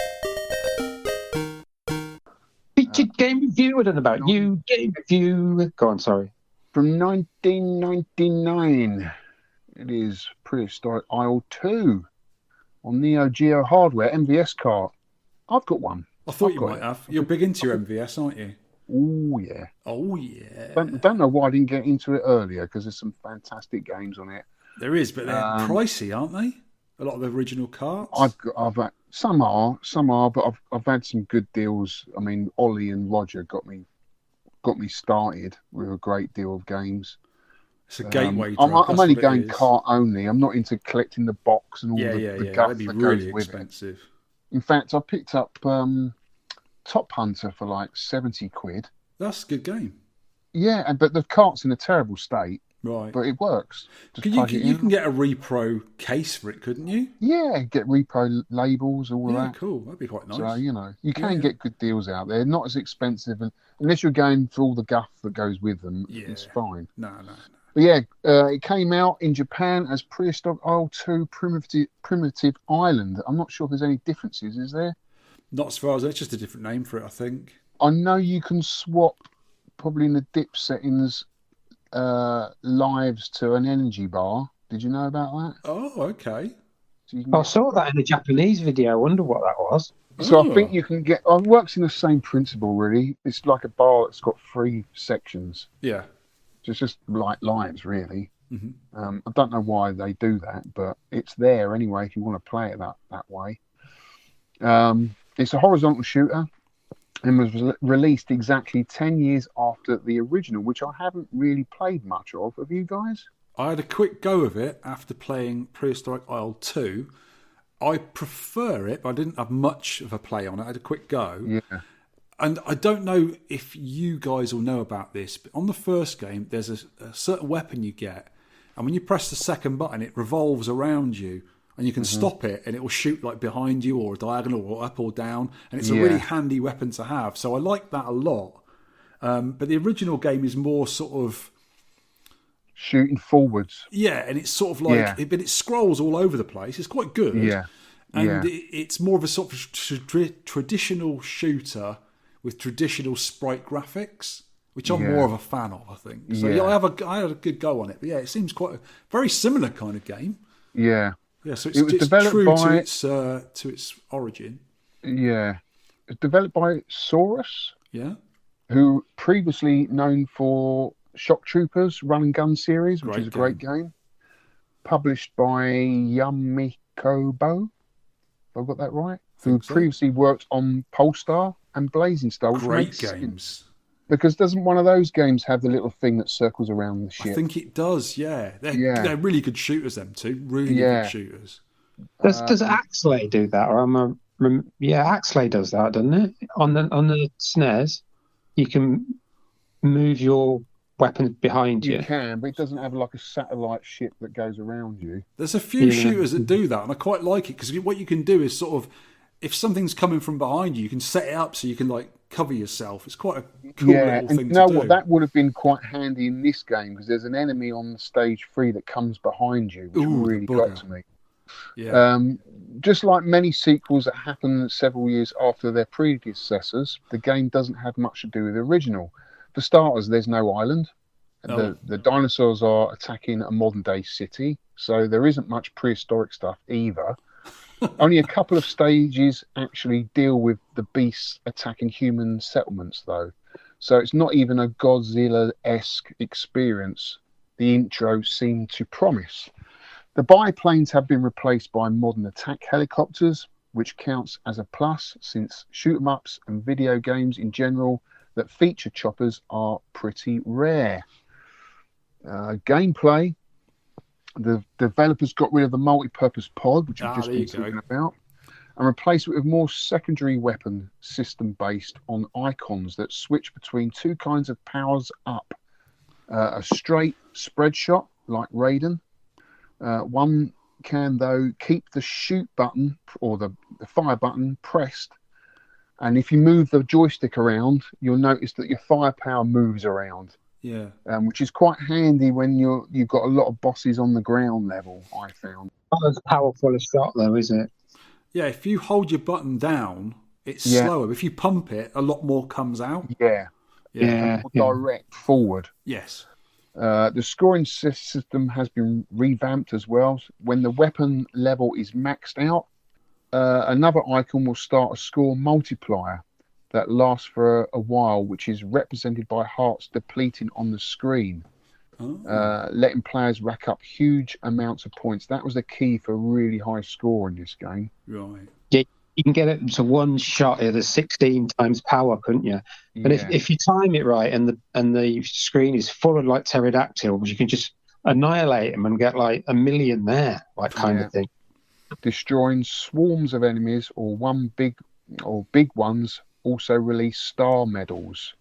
Featured game review. I don't know about you. Game review. Go on, sorry. From 1999. It is Prehistoric Isle 2 on Neo Geo hardware, MVS cart. I've got one. I thought you might have. You're big into your MVS, aren't you? Oh, yeah. Oh, yeah. Don't know why I didn't get into it earlier, because there's some fantastic games on it. There is, but they're pricey, aren't they? A lot of the original carts. Some are, but I've had some good deals. I mean, Ollie and Roger got me started with a great deal of games. It's a gateway drug. I'm only going cart only. I'm not into collecting the box and all the guff That'd be that really goes with expensive. it. In fact, I picked up Top Hunter for like 70 quid. That's a good game. Yeah, but the cart's in a terrible state. Right. But it works. You can get a repro case for it, couldn't you? Yeah, get repro labels, all of that. Yeah, cool. That'd be quite nice. So, you can get good deals out there. Not as expensive, and unless you're going for all the guff that goes with them, it's fine. No. But yeah, it came out in Japan as Prehistoric Isle 2 Primitive Island. I'm not sure if there's any differences, is there? Not as far as it's just a different name for it, I think. I know you can swap, probably in the dip settings, lives to an energy bar. Did you know about that? Oh, okay. So I saw that in the Japanese video. I wonder what that was. So I think you can get. It works in the same principle, really. It's like a bar that's got 3 sections. Yeah. So it's just like lives, really. Mm-hmm. I don't know why they do that, but it's there anyway if you want to play it that way. It's a horizontal shooter and was released exactly 10 years after the original, which I haven't really played much of. Have you guys? I had a quick go of it after playing Prehistoric Isle 2. I prefer it, but I didn't have much of a play on it. I had a quick go. Yeah. And I don't know if you guys will know about this, but on the first game, there's a certain weapon you get. And when you press the second button, it revolves around you. And you can stop it, and it will shoot like behind you or diagonal or up or down. And it's a really handy weapon to have. So I like that a lot. But the original game is more sort of shooting forwards. Yeah, and it's sort of like, but it scrolls all over the place. It's quite good. Yeah. And it's more of a sort of traditional shooter with traditional sprite graphics, which I'm more of a fan of, I think. So I had a good go on it. But yeah, it seems quite a very similar kind of game. Yeah. Yeah, so it was it's developed true by, to its origin. Yeah. It's developed by Saurus. Yeah. Who previously known for Shock Troopers Run and Gun series, which is a great game. Published by Yamikobo. Have I got that right? Who previously worked on Polestar and Blazing Star. Great games. Because doesn't one of those games have the little thing that circles around the ship? I think it does, yeah. They're really good shooters, them two. Really good shooters. Does Axley do that? Or Axley does that, doesn't it? On the SNES, you can move your weapons behind you. You can, but it doesn't have like a satellite ship that goes around you. There's a few shooters that do that, and I quite like it, because what you can do is sort of, if something's coming from behind you, you can set it up so you can like cover yourself. It's quite a cool little thing to do. You know what? That would have been quite handy in this game, because there's an enemy on stage 3 that comes behind you, which really got to me. Yeah. Just like many sequels that happen several years after their predecessors, the game doesn't have much to do with the original. For starters, there's no island. The dinosaurs are attacking a modern day city, so there isn't much prehistoric stuff either. Only a couple of stages actually deal with the beasts attacking human settlements, though. So it's not even a Godzilla-esque experience the intro seemed to promise. The biplanes have been replaced by modern attack helicopters, which counts as a plus, since shoot-'em-ups and video games in general that feature choppers are pretty rare. Gameplay. The developers got rid of the multi-purpose pod, which we've just been talking about, and replaced it with more secondary weapon system based on icons that switch between two kinds of powers up. A straight spread shot, like Raiden. One can, though, keep the shoot button or the fire button pressed, and if you move the joystick around, you'll notice that your firepower moves around. Yeah. Which is quite handy when you've got a lot of bosses on the ground level, I found. Not as powerful a shot, though, is it? Yeah, if you hold your button down, it's slower. If you pump it, a lot more comes out. Yeah. More direct forward. Yes. The scoring system has been revamped as well. When the weapon level is maxed out, another icon will start a score multiplier that lasts for a while, which is represented by hearts depleting on the screen, letting players rack up huge amounts of points. That was the key for a really high score in this game. Right. Yeah, you can get it to one shot at 16 times power, couldn't you? And if you time it right and the screen is full of like pterodactyls, you can just annihilate them and get like a million there, like kind of thing. Destroying swarms of enemies or big ones also release star medals,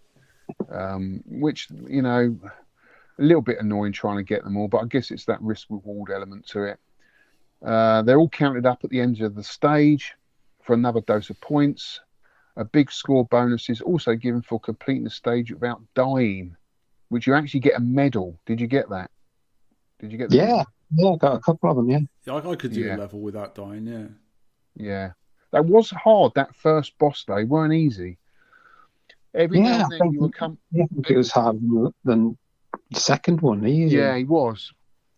which, a little bit annoying trying to get them all, but I guess it's that risk reward element to it. They're all counted up at the end of the stage for another dose of points. A big score bonus is also given for completing the stage without dying, which you actually get a medal. Did you get that? Did you get that? Yeah, I got a couple of them, Yeah, I could do a level without dying, Yeah. That was hard, that first boss day. Weren't easy. Every now and then you would come... I think it was harder than the second one. Easy. Yeah, it was.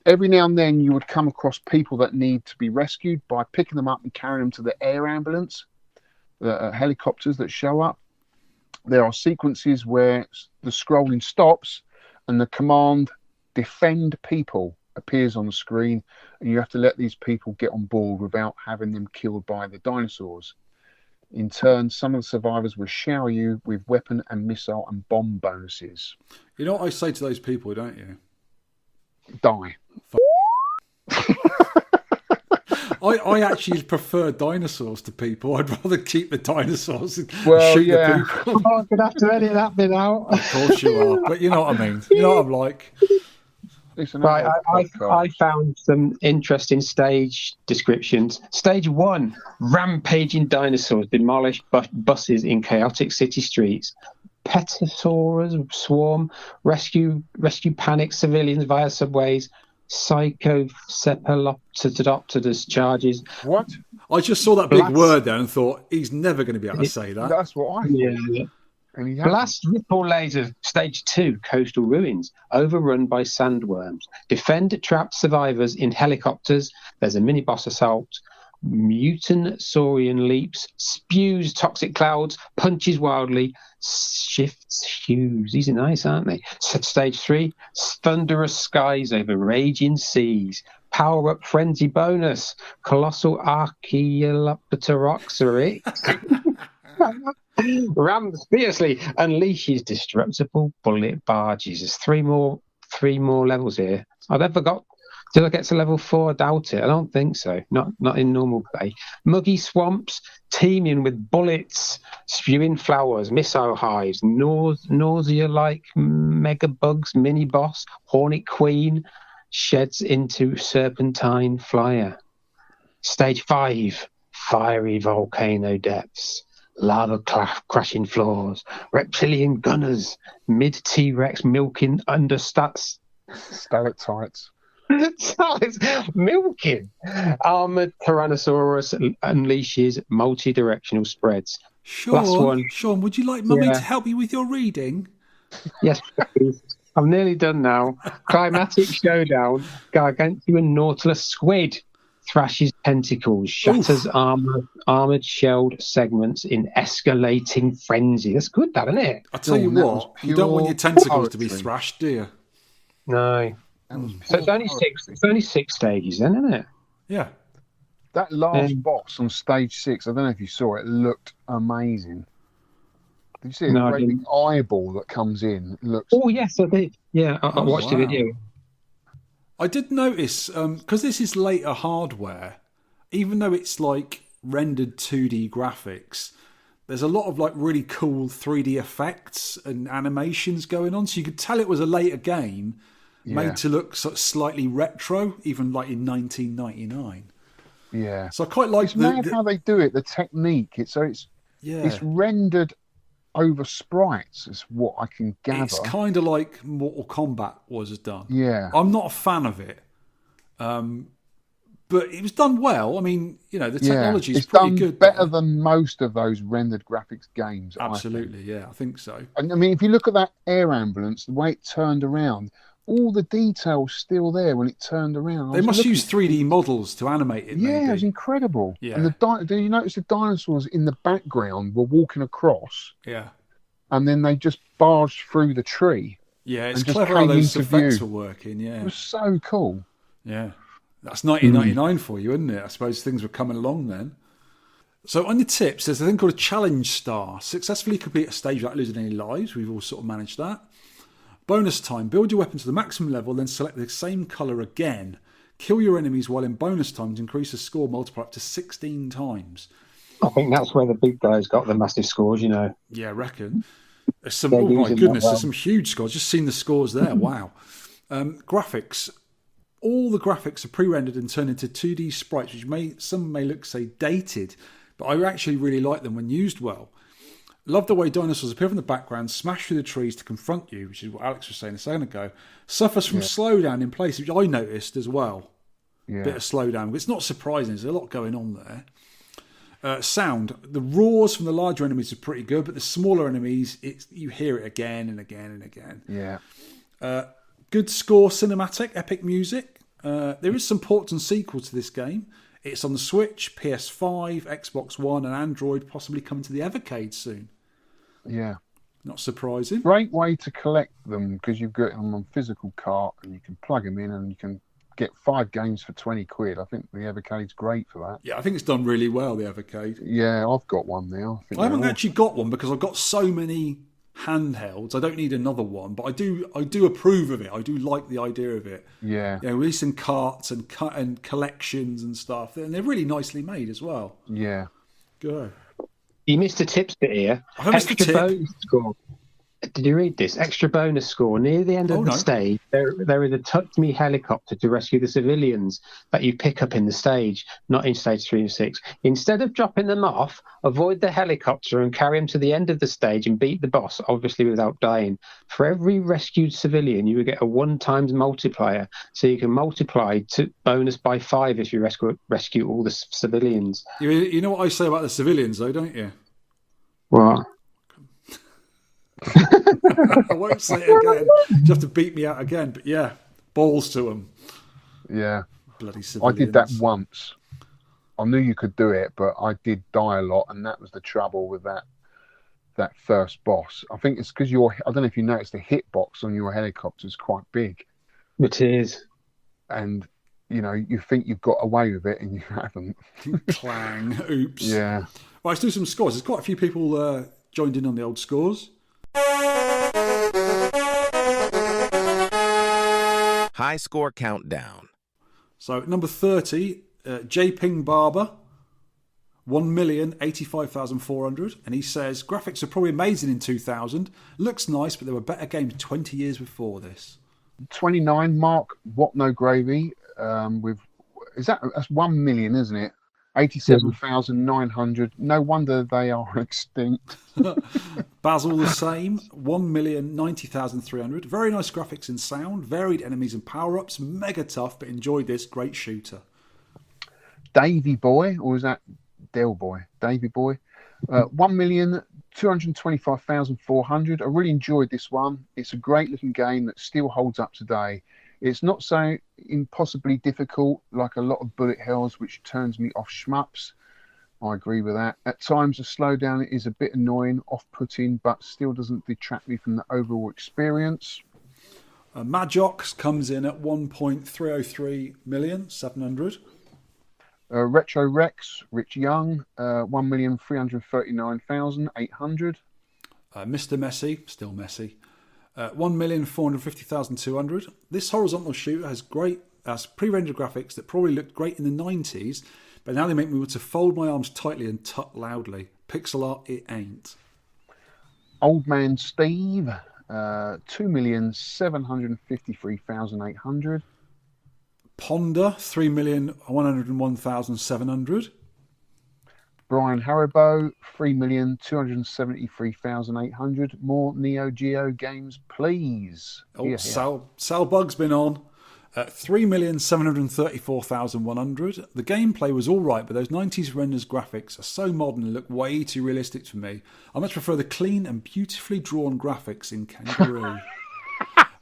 Every now and then you would come across people that need to be rescued by picking them up and carrying them to the air ambulance, the helicopters that show up. There are sequences where the scrolling stops and the command defend people appears on the screen, and you have to let these people get on board without having them killed by the dinosaurs. In turn, some of the survivors will shower you with weapon and missile and bomb bonuses. You know what I say to those people, don't you? Die. I actually prefer dinosaurs to people. I'd rather keep the dinosaurs and shoot the people. I'm going to have to edit that bit out. Of course you are, but you know what I mean. You know what I'm like. Right, I found some interesting stage descriptions. Stage 1, rampaging dinosaurs demolish buses in chaotic city streets. Petasaurs swarm, rescue panic civilians via subways. Psychocephaloptodopters charges. What? I just saw that big word there and thought, he's never going to be able to say that. That's what I thought. Yeah. Blast ripple laser. Stage 2, coastal ruins overrun by sandworms. Defend trapped survivors in helicopters. There's a mini boss assault. Mutant saurian leaps, spews toxic clouds, punches wildly, shifts hues. These are nice, aren't they? Stage 3, thunderous skies over raging seas. Power up frenzy bonus. Colossal Archaeopteryx rams fiercely, unleashes destructible bullet barges. There's three more levels here. Did I get to level 4? I doubt it. I don't think so. Not in normal play. Muggy swamps, teeming with bullets, spewing flowers, missile hives, nausea-like mega bugs, mini boss, hornet queen, sheds into serpentine flyer. Stage 5, fiery volcano depths. Lava crashing floors, reptilian gunners, mid T-Rex milking under stalactites. Milking. Armored Tyrannosaurus unleashes multi-directional spreads. Sean, would you like Mummy to help you with your reading? Yes, please. I'm nearly done now. Climatic showdown. Gargantuan nautilus squid thrashes tentacles, shatters armored shelled segments in escalating frenzy. That's good, that, isn't it? I tell you what, you don't want your tentacles to be thrashed, do you? No. So it's only six stages, then, isn't it? Yeah. That last boss on stage 6, I don't know if you saw it, looked amazing. Did you see the great big eyeball that comes in? It looks... Oh, yes, I did. Yeah, I watched the video. I did notice, because this is later hardware, even though it's like rendered 2D graphics, there's a lot of like really cool 3D effects and animations going on. So you could tell it was a later game made to look sort of slightly retro, even like in 1999. Yeah. So I quite like it's mad how they do it, the technique. It's rendered over sprites, is what I can gather. It's kind of like Mortal Kombat was done. Yeah. I'm not a fan of it. But it was done well. I mean, the technology is pretty good. It's done better than most of those rendered graphics games. Absolutely, I think so. And I mean, if you look at that air ambulance, the way it turned around, all the details still there when it turned around. They must use 3D models to animate it. Yeah, maybe. It was incredible. Yeah. And did you notice the dinosaurs in the background were walking across? Yeah. And then they just barged through the tree. Yeah, it's clever how those effects were working. Yeah, it was so cool. Yeah. That's 1999 for you, isn't it? I suppose things were coming along then. So on the tips, there's a thing called a challenge star. Successfully complete a stage without losing any lives. We've all sort of managed that. Bonus time. Build your weapon to the maximum level, then select the same colour again. Kill your enemies while in bonus time to increase the score multiplier up to 16 times. I think that's where the big guys got the massive scores, Yeah, I reckon. There's some, oh my goodness, there's some huge scores. Just seen the scores there. Wow. Graphics. All the graphics are pre-rendered and turned into 2D sprites, which some may look, say, dated, but I actually really like them when used well. Love the way dinosaurs appear from the background, smash through the trees to confront you, which is what Alex was saying a second ago. Suffers from slowdown in places, which I noticed as well. Yeah. Bit of slowdown. It's not surprising. There's a lot going on there. Sound. The roars from the larger enemies are pretty good, but the smaller enemies, you hear it again and again and again. Yeah. Good score, cinematic, epic music. There is some ports and sequels to this game. It's on the Switch, PS5, Xbox One, and Android, possibly coming to the Evercade soon. Yeah. Not surprising. Great way to collect them because you've got them on physical cart and you can plug them in and you can get 5 games for 20 quid. I think the Evercade's great for that. Yeah, I think it's done really well, the Evercade. Yeah, I've got one now. I haven't actually got one because I've got so many handhelds. I don't need another one, but I do approve of it. I do like the idea of it. Yeah. Releasing carts and collections and stuff, and they're really nicely made as well. Yeah. Go. You missed a tips bit here. I missed a tip. Bonus score. Did you read this? Extra bonus score. Near the end of the stage, there is a Touch Me helicopter to rescue the civilians that you pick up in the stage, not in stage 3 and 6. Instead of dropping them off, avoid the helicopter and carry them to the end of the stage and beat the boss, obviously without dying. For every rescued civilian, you will get a 1 times multiplier, so you can multiply to bonus by 5 if you rescue all the civilians. You know what I say about the civilians, though, don't you? What? I won't say it again. You have to beat me out again. But yeah, balls to them. Yeah. Bloody civilians. I did that once. I knew you could do it, but I did die a lot, and that was the trouble with that first boss. I think it's because I don't know if you noticed, the hitbox on your helicopter is quite big. It is. And, you think you've got away with it, and you haven't. Clang. Oops. Yeah. Right, let's do some scores. There's quite a few people joined in on the old scores. High score countdown. So number 30, J Ping Barber, 1,085,400, and he says graphics are probably amazing in 2000. Looks nice, but there were better games 20 years before this. 29, Mark What No Gravy, that's 1 million, isn't it? 87,900. No wonder they are extinct. Basil the same, 1,090,300. Very nice graphics and sound, varied enemies and power-ups, mega tough, but enjoyed this. Great shooter. Davy Boy, or is that Del Boy? Davy Boy. 1,225,400. I really enjoyed this one. It's a great looking game that still holds up today. It's not so impossibly difficult like a lot of bullet hells, which turns me off shmups. I agree with that. At times, the slowdown is a bit annoying, off-putting, but still doesn't detract me from the overall experience. Majox comes in at 1,303,700,000. Retro Rex, Rich Young, 1,339,800. Mr. Messi, still Messi. 1,450,200. This horizontal shooter has great pre-rendered graphics that probably looked great in the 90s, but now they make me want to fold my arms tightly and tut loudly. Pixel art, it ain't. Old Man Steve, 2,753,800. Ponder, 3,101,700. Brian Haribo, 3,273,800. More Neo Geo games, please. Oh, Sal Bug's been on. 3,734,100. The gameplay was all right, but those 90s renders graphics are so modern and look way too realistic for me. I much prefer the clean and beautifully drawn graphics in Kangaroo.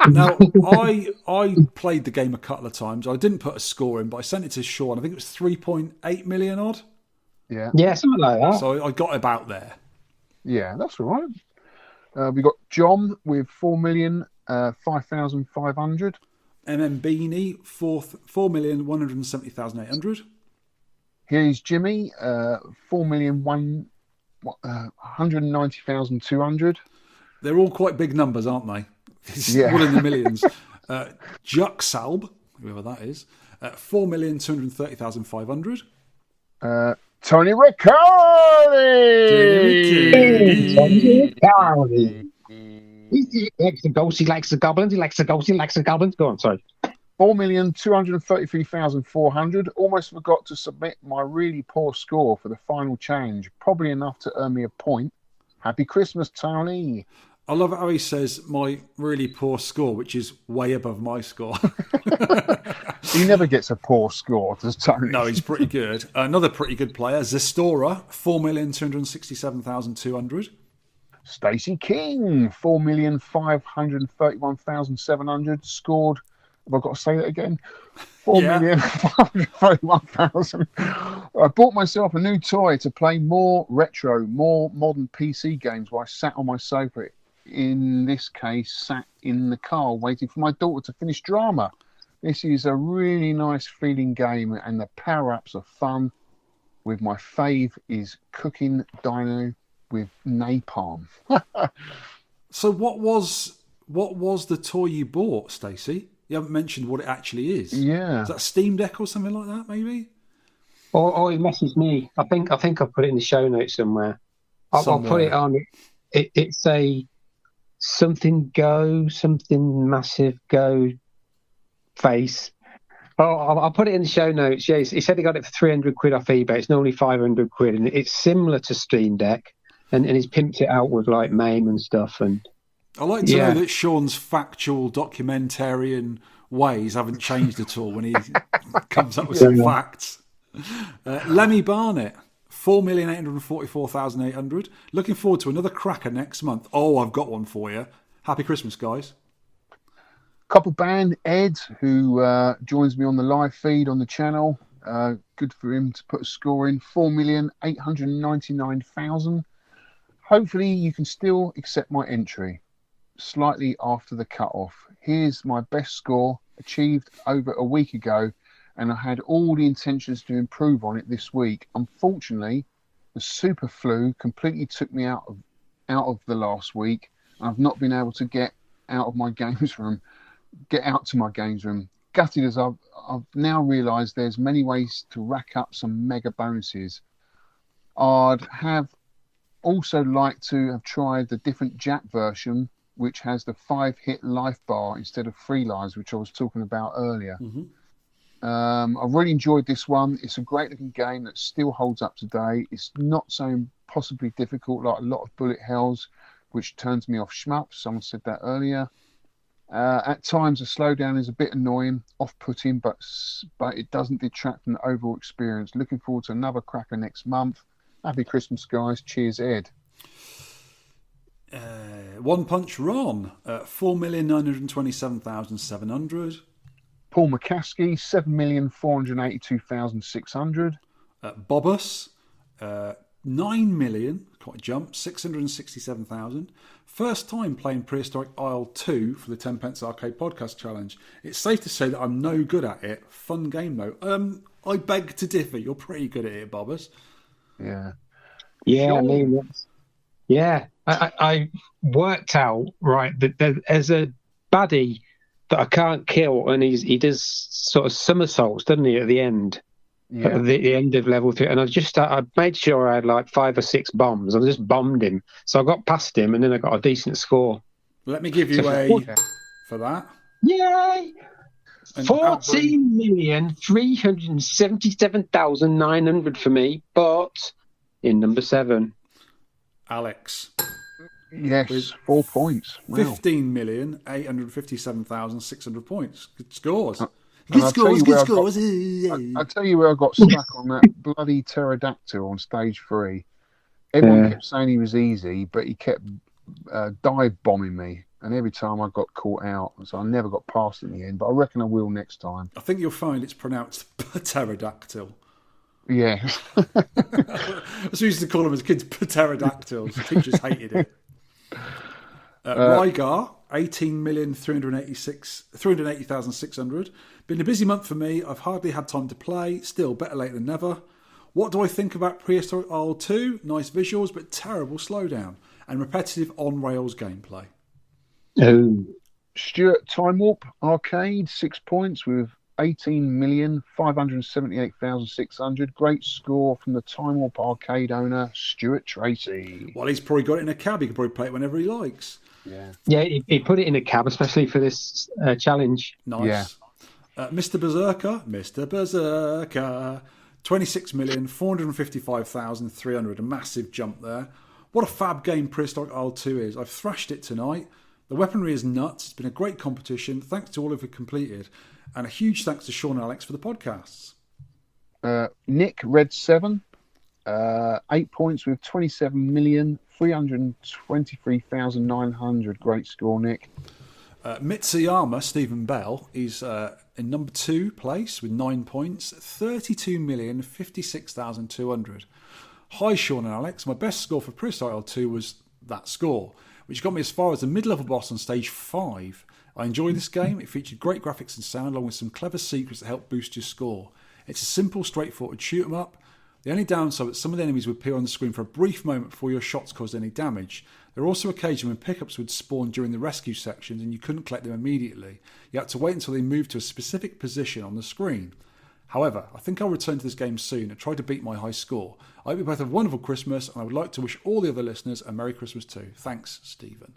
Now, I played the game a couple of times. I didn't put a score in, but I sent it to Sean. I think it was 3.8 million odd. Yeah, something like that. So I got about there. Yeah, that's all right. We got John with 4,005,500. Beanie, 4,170,800. Here's Jimmy, 4,190,200. They're all quite big numbers, aren't they? It's Yeah. all in the millions. Juxalb, whoever that is, 4,230,500. Tony Riccardi! He likes the ghosts, he likes the goblins, he likes the ghosts, he likes the goblins. Go on, sorry. 4,233,400. Almost forgot to submit my really poor score for the final change. Probably enough to earn me a point. Happy Christmas, Tony. I love how he says my really poor score, which is way above my score. He never gets a poor score, does Tony? No, he's pretty good. Another pretty good player, Zestora, 4,267,200. Stacey King, 4,531,700. Scored. Have I got to say that again? 4,531,000. I bought myself a new toy to play more retro, more modern PC games while I sat on my sofa. In this case, sat in the car waiting for my daughter to finish drama. This is a really nice feeling game, and the power-ups are fun. With my fave is cooking dino with napalm. So what was the toy you bought, Stacey? You haven't mentioned what it actually is. Yeah. Is that Steam Deck or something like that, maybe? Or he messaged me. I think I put it in the show notes somewhere. I'll put it on. It's a something massive go face. Oh, I'll put it in the show notes. Yeah, he said he got it for 300 quid off eBay. It's normally 500 quid, and it's similar to Steam Deck, and he's pimped it out with like MAME and stuff. And I like to know that Sean's factual documentarian ways haven't changed at all when he comes up with some facts. Lemmy Barnett, 4,844,800. Looking forward to another cracker next month. Oh, I've got one for you. Happy Christmas, guys. Couple band Ed, who joins me on the live feed on the channel. Good for him to put a score in. 4,899,000. Hopefully you can still accept my entry. Slightly after the cut-off. Here's my best score, achieved over a week ago, and I had all the intentions to improve on it this week. Unfortunately, the super flu completely took me out of the last week. I've not been able to get out to my games room. Gutted as I've now realised there's many ways to rack up some mega bonuses. I'd have also liked to have tried the different Jack version, which has the 5-hit life bar instead of 3 lives, which I was talking about earlier. Mm-hmm. I've really enjoyed this one. It's a great looking game that still holds up today. It's not so impossibly difficult like a lot of bullet hells, which turns me off shmup. Someone said that earlier. At times, the slowdown is a bit annoying, off-putting, but it doesn't detract from the overall experience. Looking forward to another cracker next month. Happy Christmas, guys. Cheers, Ed. One Punch Ron, 4,927,700. Paul McCaskey, 7,482,600. Bobus, 9 million, quite a jump, 667,000. First time playing Prehistoric Isle 2 for the 10 Pence Arcade Podcast Challenge. It's safe to say that I'm no good at it. Fun game, though. I beg to differ. You're pretty good at it, Bobus. Yeah. Yeah, sure. I mean, I worked out, right, that there's a baddie that I can't kill, and he does sort of somersaults, doesn't he, at the end? Yeah. At the end of level 3, and I made sure I had like 5 or 6 bombs. I just bombed him, so I got past him, and then I got a decent score. Let me give you for that. Yay! 14,377,900 for me, but in number 7. Alex. Yes, 4 points. Wow. 15,857,600 points. Good scores. I'll tell you where I got stuck on that bloody pterodactyl on stage 3. Everyone kept saying he was easy, but he kept dive bombing me, and every time I got caught out, so I never got past it in the end. But I reckon I will next time. I think you'll find it's pronounced pterodactyl. Yeah. That's what we used to call them as kids, pterodactyls. Teachers hated it. Rygar, 18,380,600. Been a busy month for me. I've hardly had time to play. Still, better late than never. What do I think about Prehistoric Ilse 2? Nice visuals, but terrible slowdown and repetitive on-rails gameplay. Oh. Stuart Time Warp Arcade, 6 points with 18,578,600. Great score from the Time Warp Arcade owner, Stuart Tracy. Well, he's probably got it in a cab. He can probably play it whenever he likes. Yeah, he put it in a cab, especially for this challenge. Nice. Yeah. Mr. Berserker, 26,455,300. A massive jump there. What a fab game Prehistoric Ilse 2 is. I've thrashed it tonight. The weaponry is nuts. It's been a great competition. Thanks to all of you completed. And a huge thanks to Sean and Alex for the podcasts. Nick Red 7, 8 points with 27,323,900. Great score, Nick. Mitsuyama Stephen Bell is in number 2 place with 9 points, 32,056,200. Hi Sean and Alex, my best score for Prehistoric Ilse 2 was that score, which got me as far as the mid-level boss on stage 5. I enjoyed this game. It featured great graphics and sound along with some clever secrets that help boost your score. It's a simple, straightforward shoot 'em up. The only downside is that some of the enemies would appear on the screen for a brief moment before your shots caused any damage. There were also occasions when pickups would spawn during the rescue sections and you couldn't collect them immediately. You had to wait until they moved to a specific position on the screen. However, I think I'll return to this game soon and try to beat my high score. I hope you both have a wonderful Christmas, and I would like to wish all the other listeners a Merry Christmas too. Thanks, Stephen.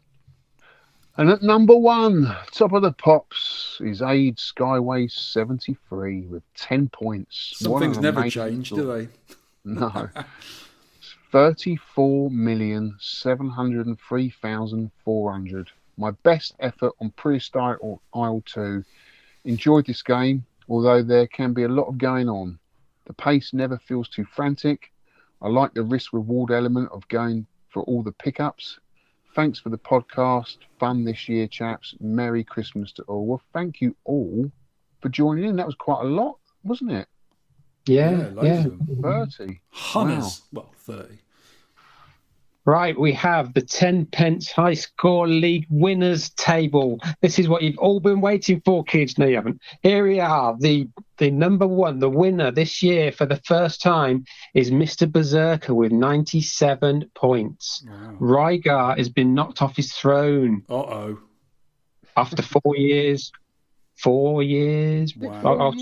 And at number 1, top of the pops, is Aid Skyway 73 with 10 points. Some things never change, do they? No. 34,703,400. My best effort on Prehistoric Ilse 2. Enjoyed this game, although there can be a lot of going on. The pace never feels too frantic. I like the risk-reward element of going for all the pickups. Thanks for the podcast. Fun this year, chaps. Merry Christmas to all. Well, thank you all for joining in. That was quite a lot, wasn't it? Yeah. 30. Hunters. Wow. Well, 30. Right, we have the 10 pence high score league winners table. This is what you've all been waiting for, kids. No, you haven't. Here we are. The number 1, the winner this year for the first time is Mr. Berserker with 97 points. Wow. Rygar has been knocked off his throne. Uh-oh. After 4 years. 4 years. Wow.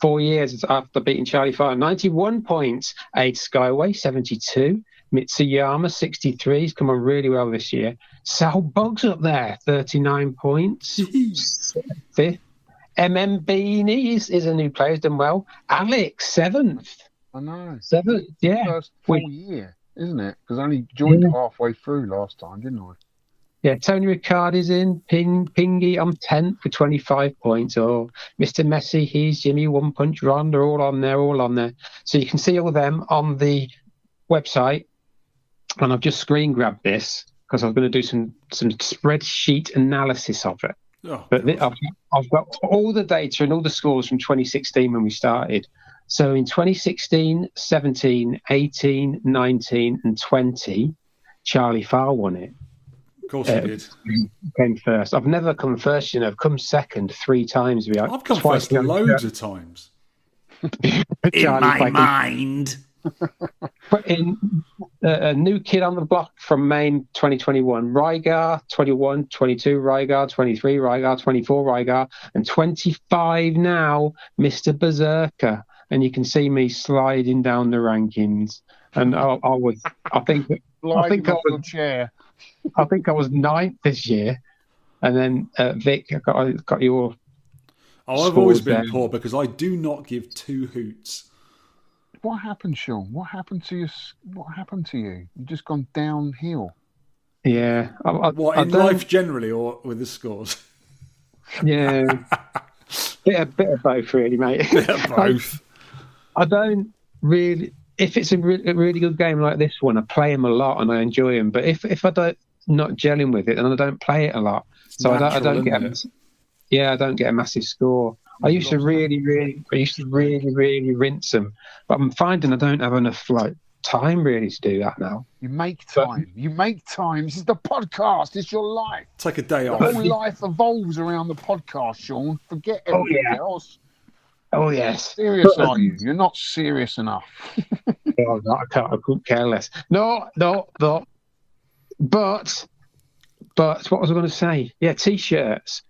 4 years after beating Charlie Fire. 91 points. Aid Skyway, 72. Mitsuyama, 63. He's come on really well this year. Sal Boggs up there, 39 points. 5th. MM Beanie is a new player, he's done well. Alex, 7th. I know. 7th, yeah. First full year, isn't it? Because I only joined halfway through last time, didn't I? Yeah, Tony Riccardi's in. Pingy, I'm 10th with 25 points. Oh, Mr. Messi, he's Jimmy, One Punch Ron. They're all on there. So you can see all of them on the website. And I've just screen grabbed this because I was going to do some spreadsheet analysis of it. Oh, but I've got all the data and all the scores from 2016 when we started. So in 2016, 17, 18, 19 and 20, Charlie Farr won it. Of course he did. Came first. I've never come first, I've come second 3 times. I've come first loads of times. In my mind. Put in a new kid on the block from Maine 2021. Rygar 21, 22, Rygar 23, Rygar 24, Rygar, and 25 now, Mr. Berserker. And you can see me sliding down the rankings. And I think I was chair. I think I was 9th this year. And then Vic, I got your. Oh, I've always been poor because I do not give two hoots. What happened, Sean? What happened to you? What happened to you? You've just gone downhill. Yeah. In life generally, or with the scores? Yeah. bit of both, really, mate. Bit of both. I don't really. If it's a really good game like this one, I play them a lot and I enjoy them. But if I don't not gelling with it, then I don't play it a lot. So I don't get. I don't get a massive score. I used to really rinse them, but I'm finding I don't have enough time really to do that now. You make time. This is the podcast. It's your life. Take a day off. Whole life evolves around the podcast, Sean. Forget everything else. Oh yes. Serious are you? You're not serious enough. I couldn't care less. No. But what was I going to say? Yeah, t-shirts.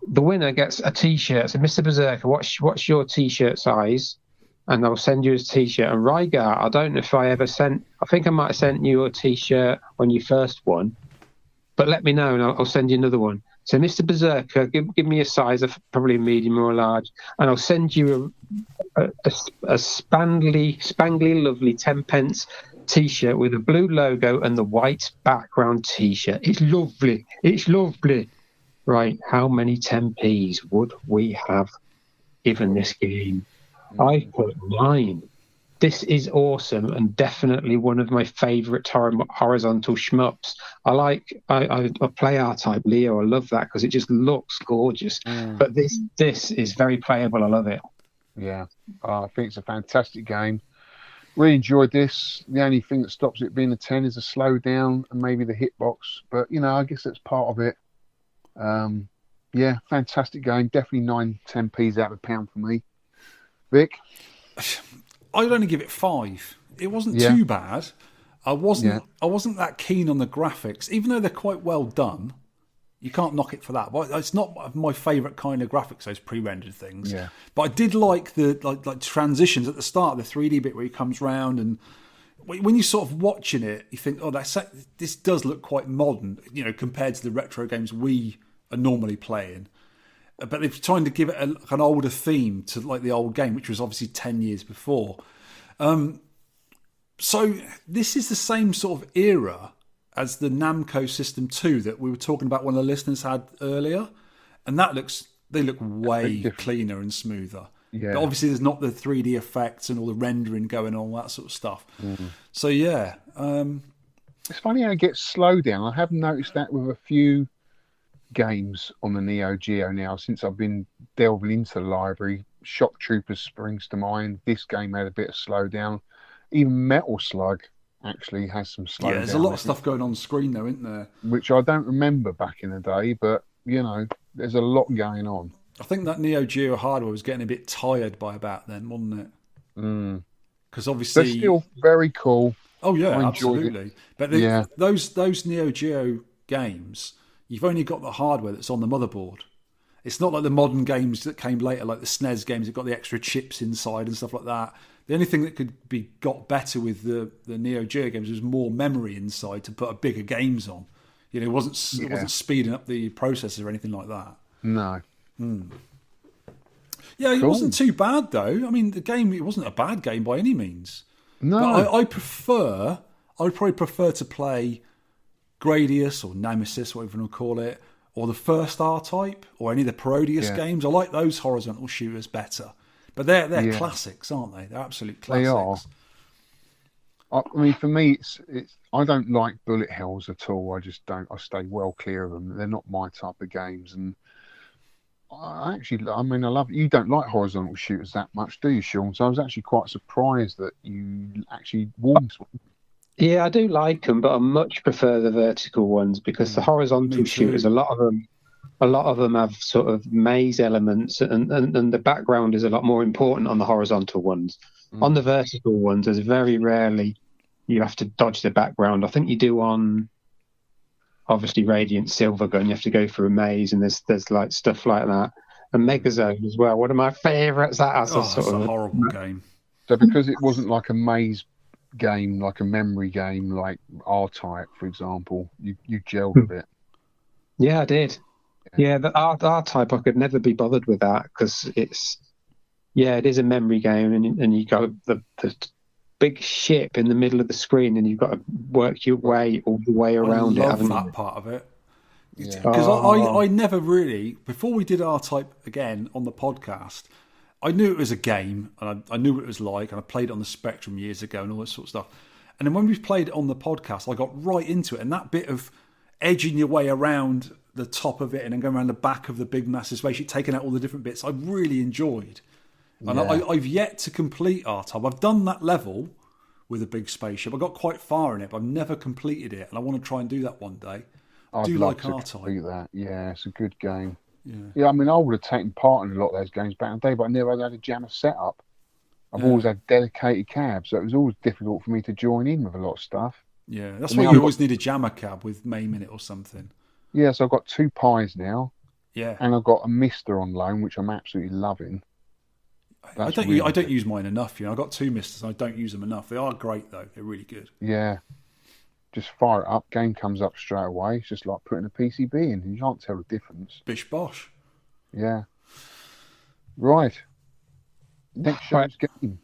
The winner gets a t-shirt. So, Mr. Berserker, what's your t-shirt size? And I'll send you a t-shirt. And Rygar, I don't know if I ever sent. I think I might have sent you a t-shirt when you first won. But let me know, and I'll send you another one. So, Mr. Berserker, give me a size of probably medium or large, and I'll send you a spangly, lovely 10 pence t-shirt with a blue logo and the white background t-shirt. It's lovely. Right, how many 10p's would we have given this game? I put 9. This is awesome and definitely one of my favourite horizontal shmups. I play R-Type Leo. I love that because it just looks gorgeous. But this is very playable. I love it. Yeah, I think it's a fantastic game. Really enjoyed this. The only thing that stops it being a 10 is a slowdown and maybe the hitbox. But, I guess that's part of it. Yeah, fantastic game. Definitely 9-10p's out of a pound for me. Vic? I'd only give it 5. It wasn't too bad. I wasn't that keen on the graphics, even though they're quite well done. You can't knock it for that. But it's not my favourite kind of graphics, those pre-rendered things. Yeah. But I did like the like transitions at the start, the 3D bit where he comes round, and when you're sort of watching it, you think, oh, this does look quite modern, compared to the retro games we are normally playing. But they're trying to give it an older theme to like the old game, which was obviously 10 years before. So this is the same sort of era as the Namco System 2 that we were talking about, one of the listeners had earlier. And they look way cleaner and smoother. Yeah. But obviously there's not the 3D effects and all the rendering going on, all that sort of stuff. So yeah. It's funny how it gets slowed down. I have noticed that with a few games on the Neo Geo now since I've been delving into the library. Shock Troopers springs to mind. This game had a bit of slowdown. Even Metal Slug actually has some slowdown. Yeah, there's a lot of stuff going on screen though, isn't there? Which I don't remember back in the day, but there's a lot going on. I think that Neo Geo hardware was getting a bit tired by about then, wasn't it? Because obviously they're still very cool. Oh yeah, absolutely. But those Neo Geo games, you've only got the hardware that's on the motherboard. It's not like the modern games that came later, like the SNES games that got the extra chips inside and stuff like that. The only thing that could be got better with the Neo Geo games was more memory inside to put bigger games on. It wasn't speeding up the processor or anything like that. No. Yeah, it wasn't too bad though. I mean, the game, it wasn't a bad game by any means. No. But I would probably prefer to play Gradius or Nemesis, whatever you want to call it, or the first R-Type, or any of the Parodius games. I like those horizontal shooters better. But they're classics, aren't they? They're absolute classics. They are. I mean, for me, it's I don't like bullet hells at all. I just don't. I stay well clear of them. They're not my type of games. And I love it. You don't like horizontal shooters that much, do you, Sean? So I was actually quite surprised that you actually warmed to them. Yeah, I do like them, but I much prefer the vertical ones because the horizontal shooters, a lot of them a lot of them have sort of maze elements, and the background is a lot more important on the horizontal ones. On the vertical ones, there's very rarely you have to dodge the background. I think you do on, obviously, Radiant Silvergun. You have to go through a maze, and there's like stuff like that. And Megazone as well. One of my favourites. That's It's a horrible game. So because it wasn't like a maze game, like a memory game, like R-Type, for example, you gelled a bit. Yeah, I did. Yeah, the R-Type, I could never be bothered with that because it is a memory game, and you got the big ship in the middle of the screen, and you've got to work your way all the way around it. I love that part of it. Yeah. Because I never really, before we did R-Type again on the podcast, I knew it was a game, and I knew what it was like, and I played it on the Spectrum years ago and all this sort of stuff. And then when we played it on the podcast, I got right into it, and that bit of edging your way around the top of it and then going around the back of the big massive spaceship, taking out all the different bits, I really enjoyed. And I've yet to complete R-Type. I've done that level with a big spaceship. I got quite far in it, but I've never completed it, and I want to try and do that one day. I'd do love like to R-Type. complete that. Yeah, it's a good game. Yeah. I mean, I would have taken part in a lot of those games back in the day, but I never had a jammer setup. I've always had dedicated cabs, so it was always difficult for me to join in with a lot of stuff. Yeah, that's why you always need a jammer cab with MAME in it or something. Yeah, so I've got 2 Pies now. Yeah. And I've got a Mister on loan, which I'm absolutely loving. I don't use mine enough. I've got 2 Misters and I don't use them enough. They are great though. They're really good. Yeah. Just fire it up, game comes up straight away. It's just like putting a PCB in. You can't tell the difference. Bish bosh. Yeah. Right. Next show's game.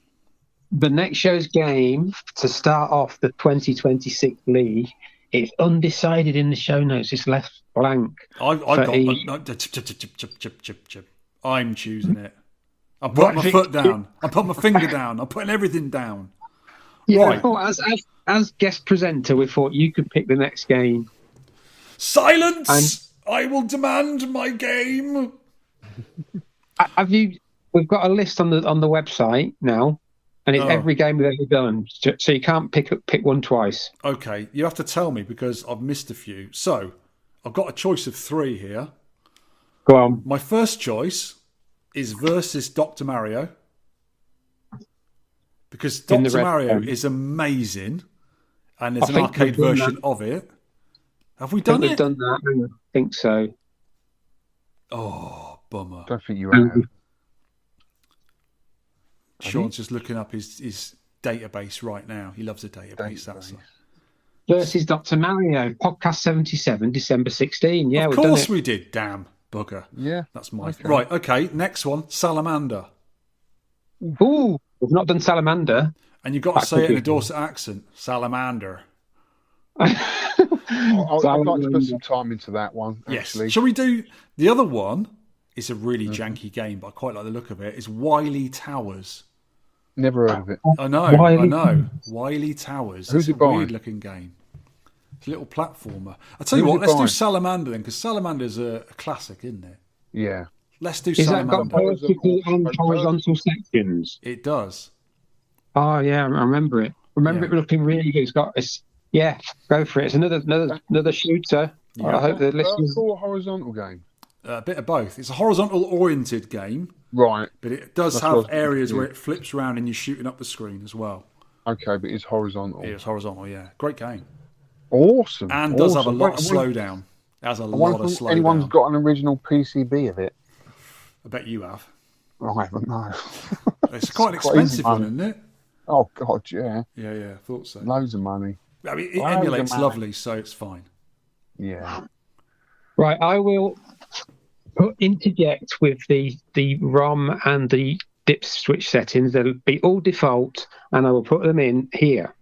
The next show's game, to start off the 2026 league, it's undecided in the show notes. It's left blank. I'm choosing it. I'm putting my foot down. I'm putting my finger down. I'm putting everything down. Yeah, right. Well, as guest presenter, we thought you could pick the next game. Silence! I will demand my game. Have you? We've got a list on the website now, and it's every game we've ever done. So you can't pick one twice. Okay, you have to tell me because I've missed a few. So I've got a choice of 3 here. Go on. My first choice is versus Dr. Mario. Because Dr. Mario is amazing, and there's an arcade version of it. Have we done it? We've done that. I think so. Oh, bummer. I don't think you have. Sean's just looking up his database right now. He loves a database. That's versus Dr. Mario, podcast 77, December 16. Yeah, of course we did. Damn bugger. Yeah, that's my right. Okay, next one, Salamander. Ooh, we've not done Salamander. And you've got to say it in a Dorset accent. Salamander. I'd like to put some time into that one, actually. Yes. Shall we do the other one? It's a really janky game, but I quite like the look of it. It's Wily Towers. Never heard of it. I know. Wily Towers. Who's it's it a by? weird looking game. It's a little platformer. I'll tell you what, let's do Salamander then, because Salamander's a classic, isn't it? Yeah. Let's do Is Salamander. that got vertical and horizontal sections? It does. Oh yeah, I remember it. It looking really good. Yeah, go for it. It's another shooter. Yeah. I hope the listeners. Vertical or horizontal game? A bit of both. It's a horizontal-oriented game, right? But it does have areas where it flips around and you're shooting up the screen as well. Okay, but it's horizontal. It's horizontal, yeah. Great game. Awesome. And does have a lot of slowdown. It has a lot of slowdown. Anyone's got an original PCB of it? I bet you have. I haven't, no. It's quite an expensive one, isn't it? Oh, God, yeah. Yeah, I thought so. Loads of money. I mean, it emulates lovely, so it's fine. Yeah. Right, I will interject with the ROM and the dip switch settings. They'll be all default, and I will put them in here.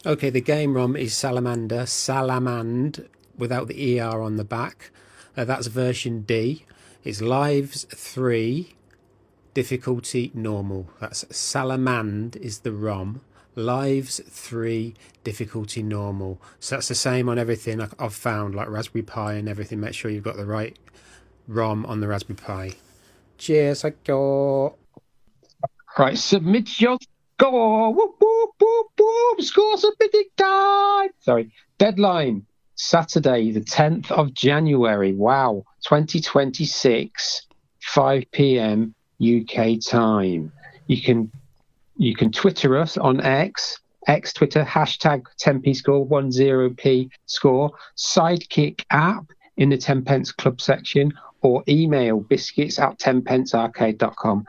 Okay, the game ROM is Salamander, Salamand, without the ER on the back. That's version D. It's Lives 3, difficulty normal. That's Salamand is the ROM. Lives 3, difficulty normal. So that's the same on everything I've found, like Raspberry Pi and everything. Make sure you've got the right ROM on the Raspberry Pi. Cheers, I go. Right, submit your score. Whoop, whoop, whoop, whoop. Score submitting time. Sorry, deadline Saturday, the 10th of January. Wow, 2026, 5 p.m. UK time. You can Twitter us on X Twitter, hashtag 10p score, 10p score, Sidekick app in the 10 pence club section, or email biscuits@10pencearcade.com.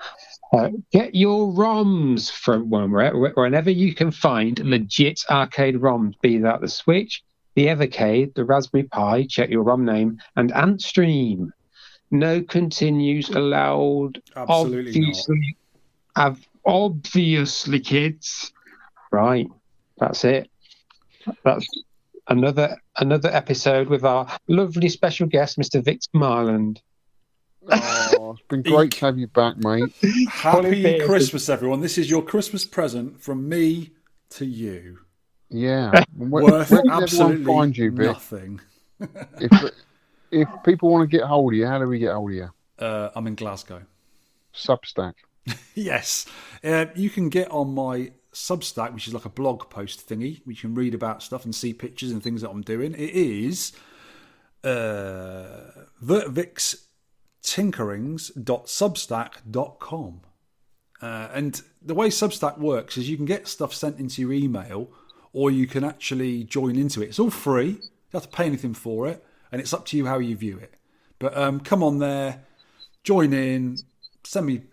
Get your ROMs from whenever you can find legit arcade ROMs, be that the Switch, the Evercade, the Raspberry Pi, check your ROM name, and Antstream. No continues allowed. Absolutely not. Obviously, kids. Right, that's it. That's another episode with our lovely special guest, Mr. Victor Marland. Oh, it's been great to have you back, mate. Happy Christmas, everyone. This is your Christmas present from me to you. Yeah. Worth where can absolutely everyone find you, Vic? nothing. If people want to get hold of you, how do we get hold of you? I'm in Glasgow. Substack. Yes. You can get on my Substack, which is like a blog post thingy, which you can read about stuff and see pictures and things that I'm doing. It is victinkerings.substack.com. And the way Substack works is you can get stuff sent into your email, or you can actually join into it. It's all free. You don't have to pay anything for it, and it's up to you how you view it. But come on there, join in, send me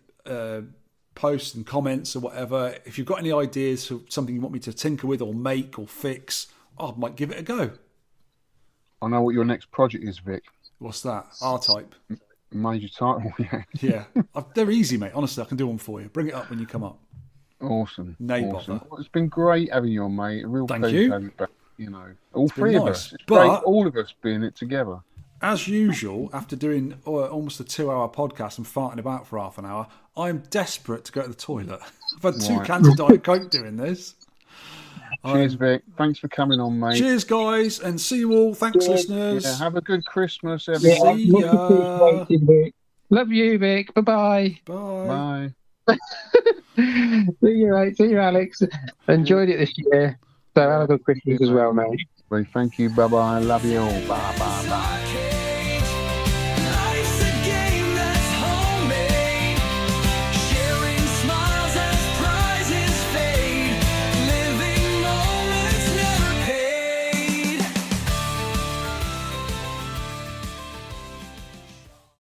posts and comments or whatever. If you've got any ideas for something you want me to tinker with or make or fix, I might give it a go. I know what your next project is, Vic. What's that? R-Type. Major title, yeah. Yeah. They're easy, mate. Honestly, I can do one for you. Bring it up when you come up. Awesome. No awesome. bother. Well, it's been great having you on, mate. A real Thank pleasure you. to have you back. You know, all It's been three of nice. us. It's But- great, all of us being it together. As usual, after doing almost a 2-hour podcast and farting about for half an hour, I'm desperate to go to the toilet. I've had 2 Right. cans of Diet Coke doing this. Cheers, Vic. Thanks for coming on, mate. Cheers, guys, and see you all. Thanks, listeners. Yeah, have a good Christmas, See everyone. ya. Love you, Vic. Bye-bye. Bye. Bye. See you, mate. See you, Alex. Enjoyed it this year. So have a good Christmas as well, mate. Thank you. Bye-bye. Love you all. Bye-bye.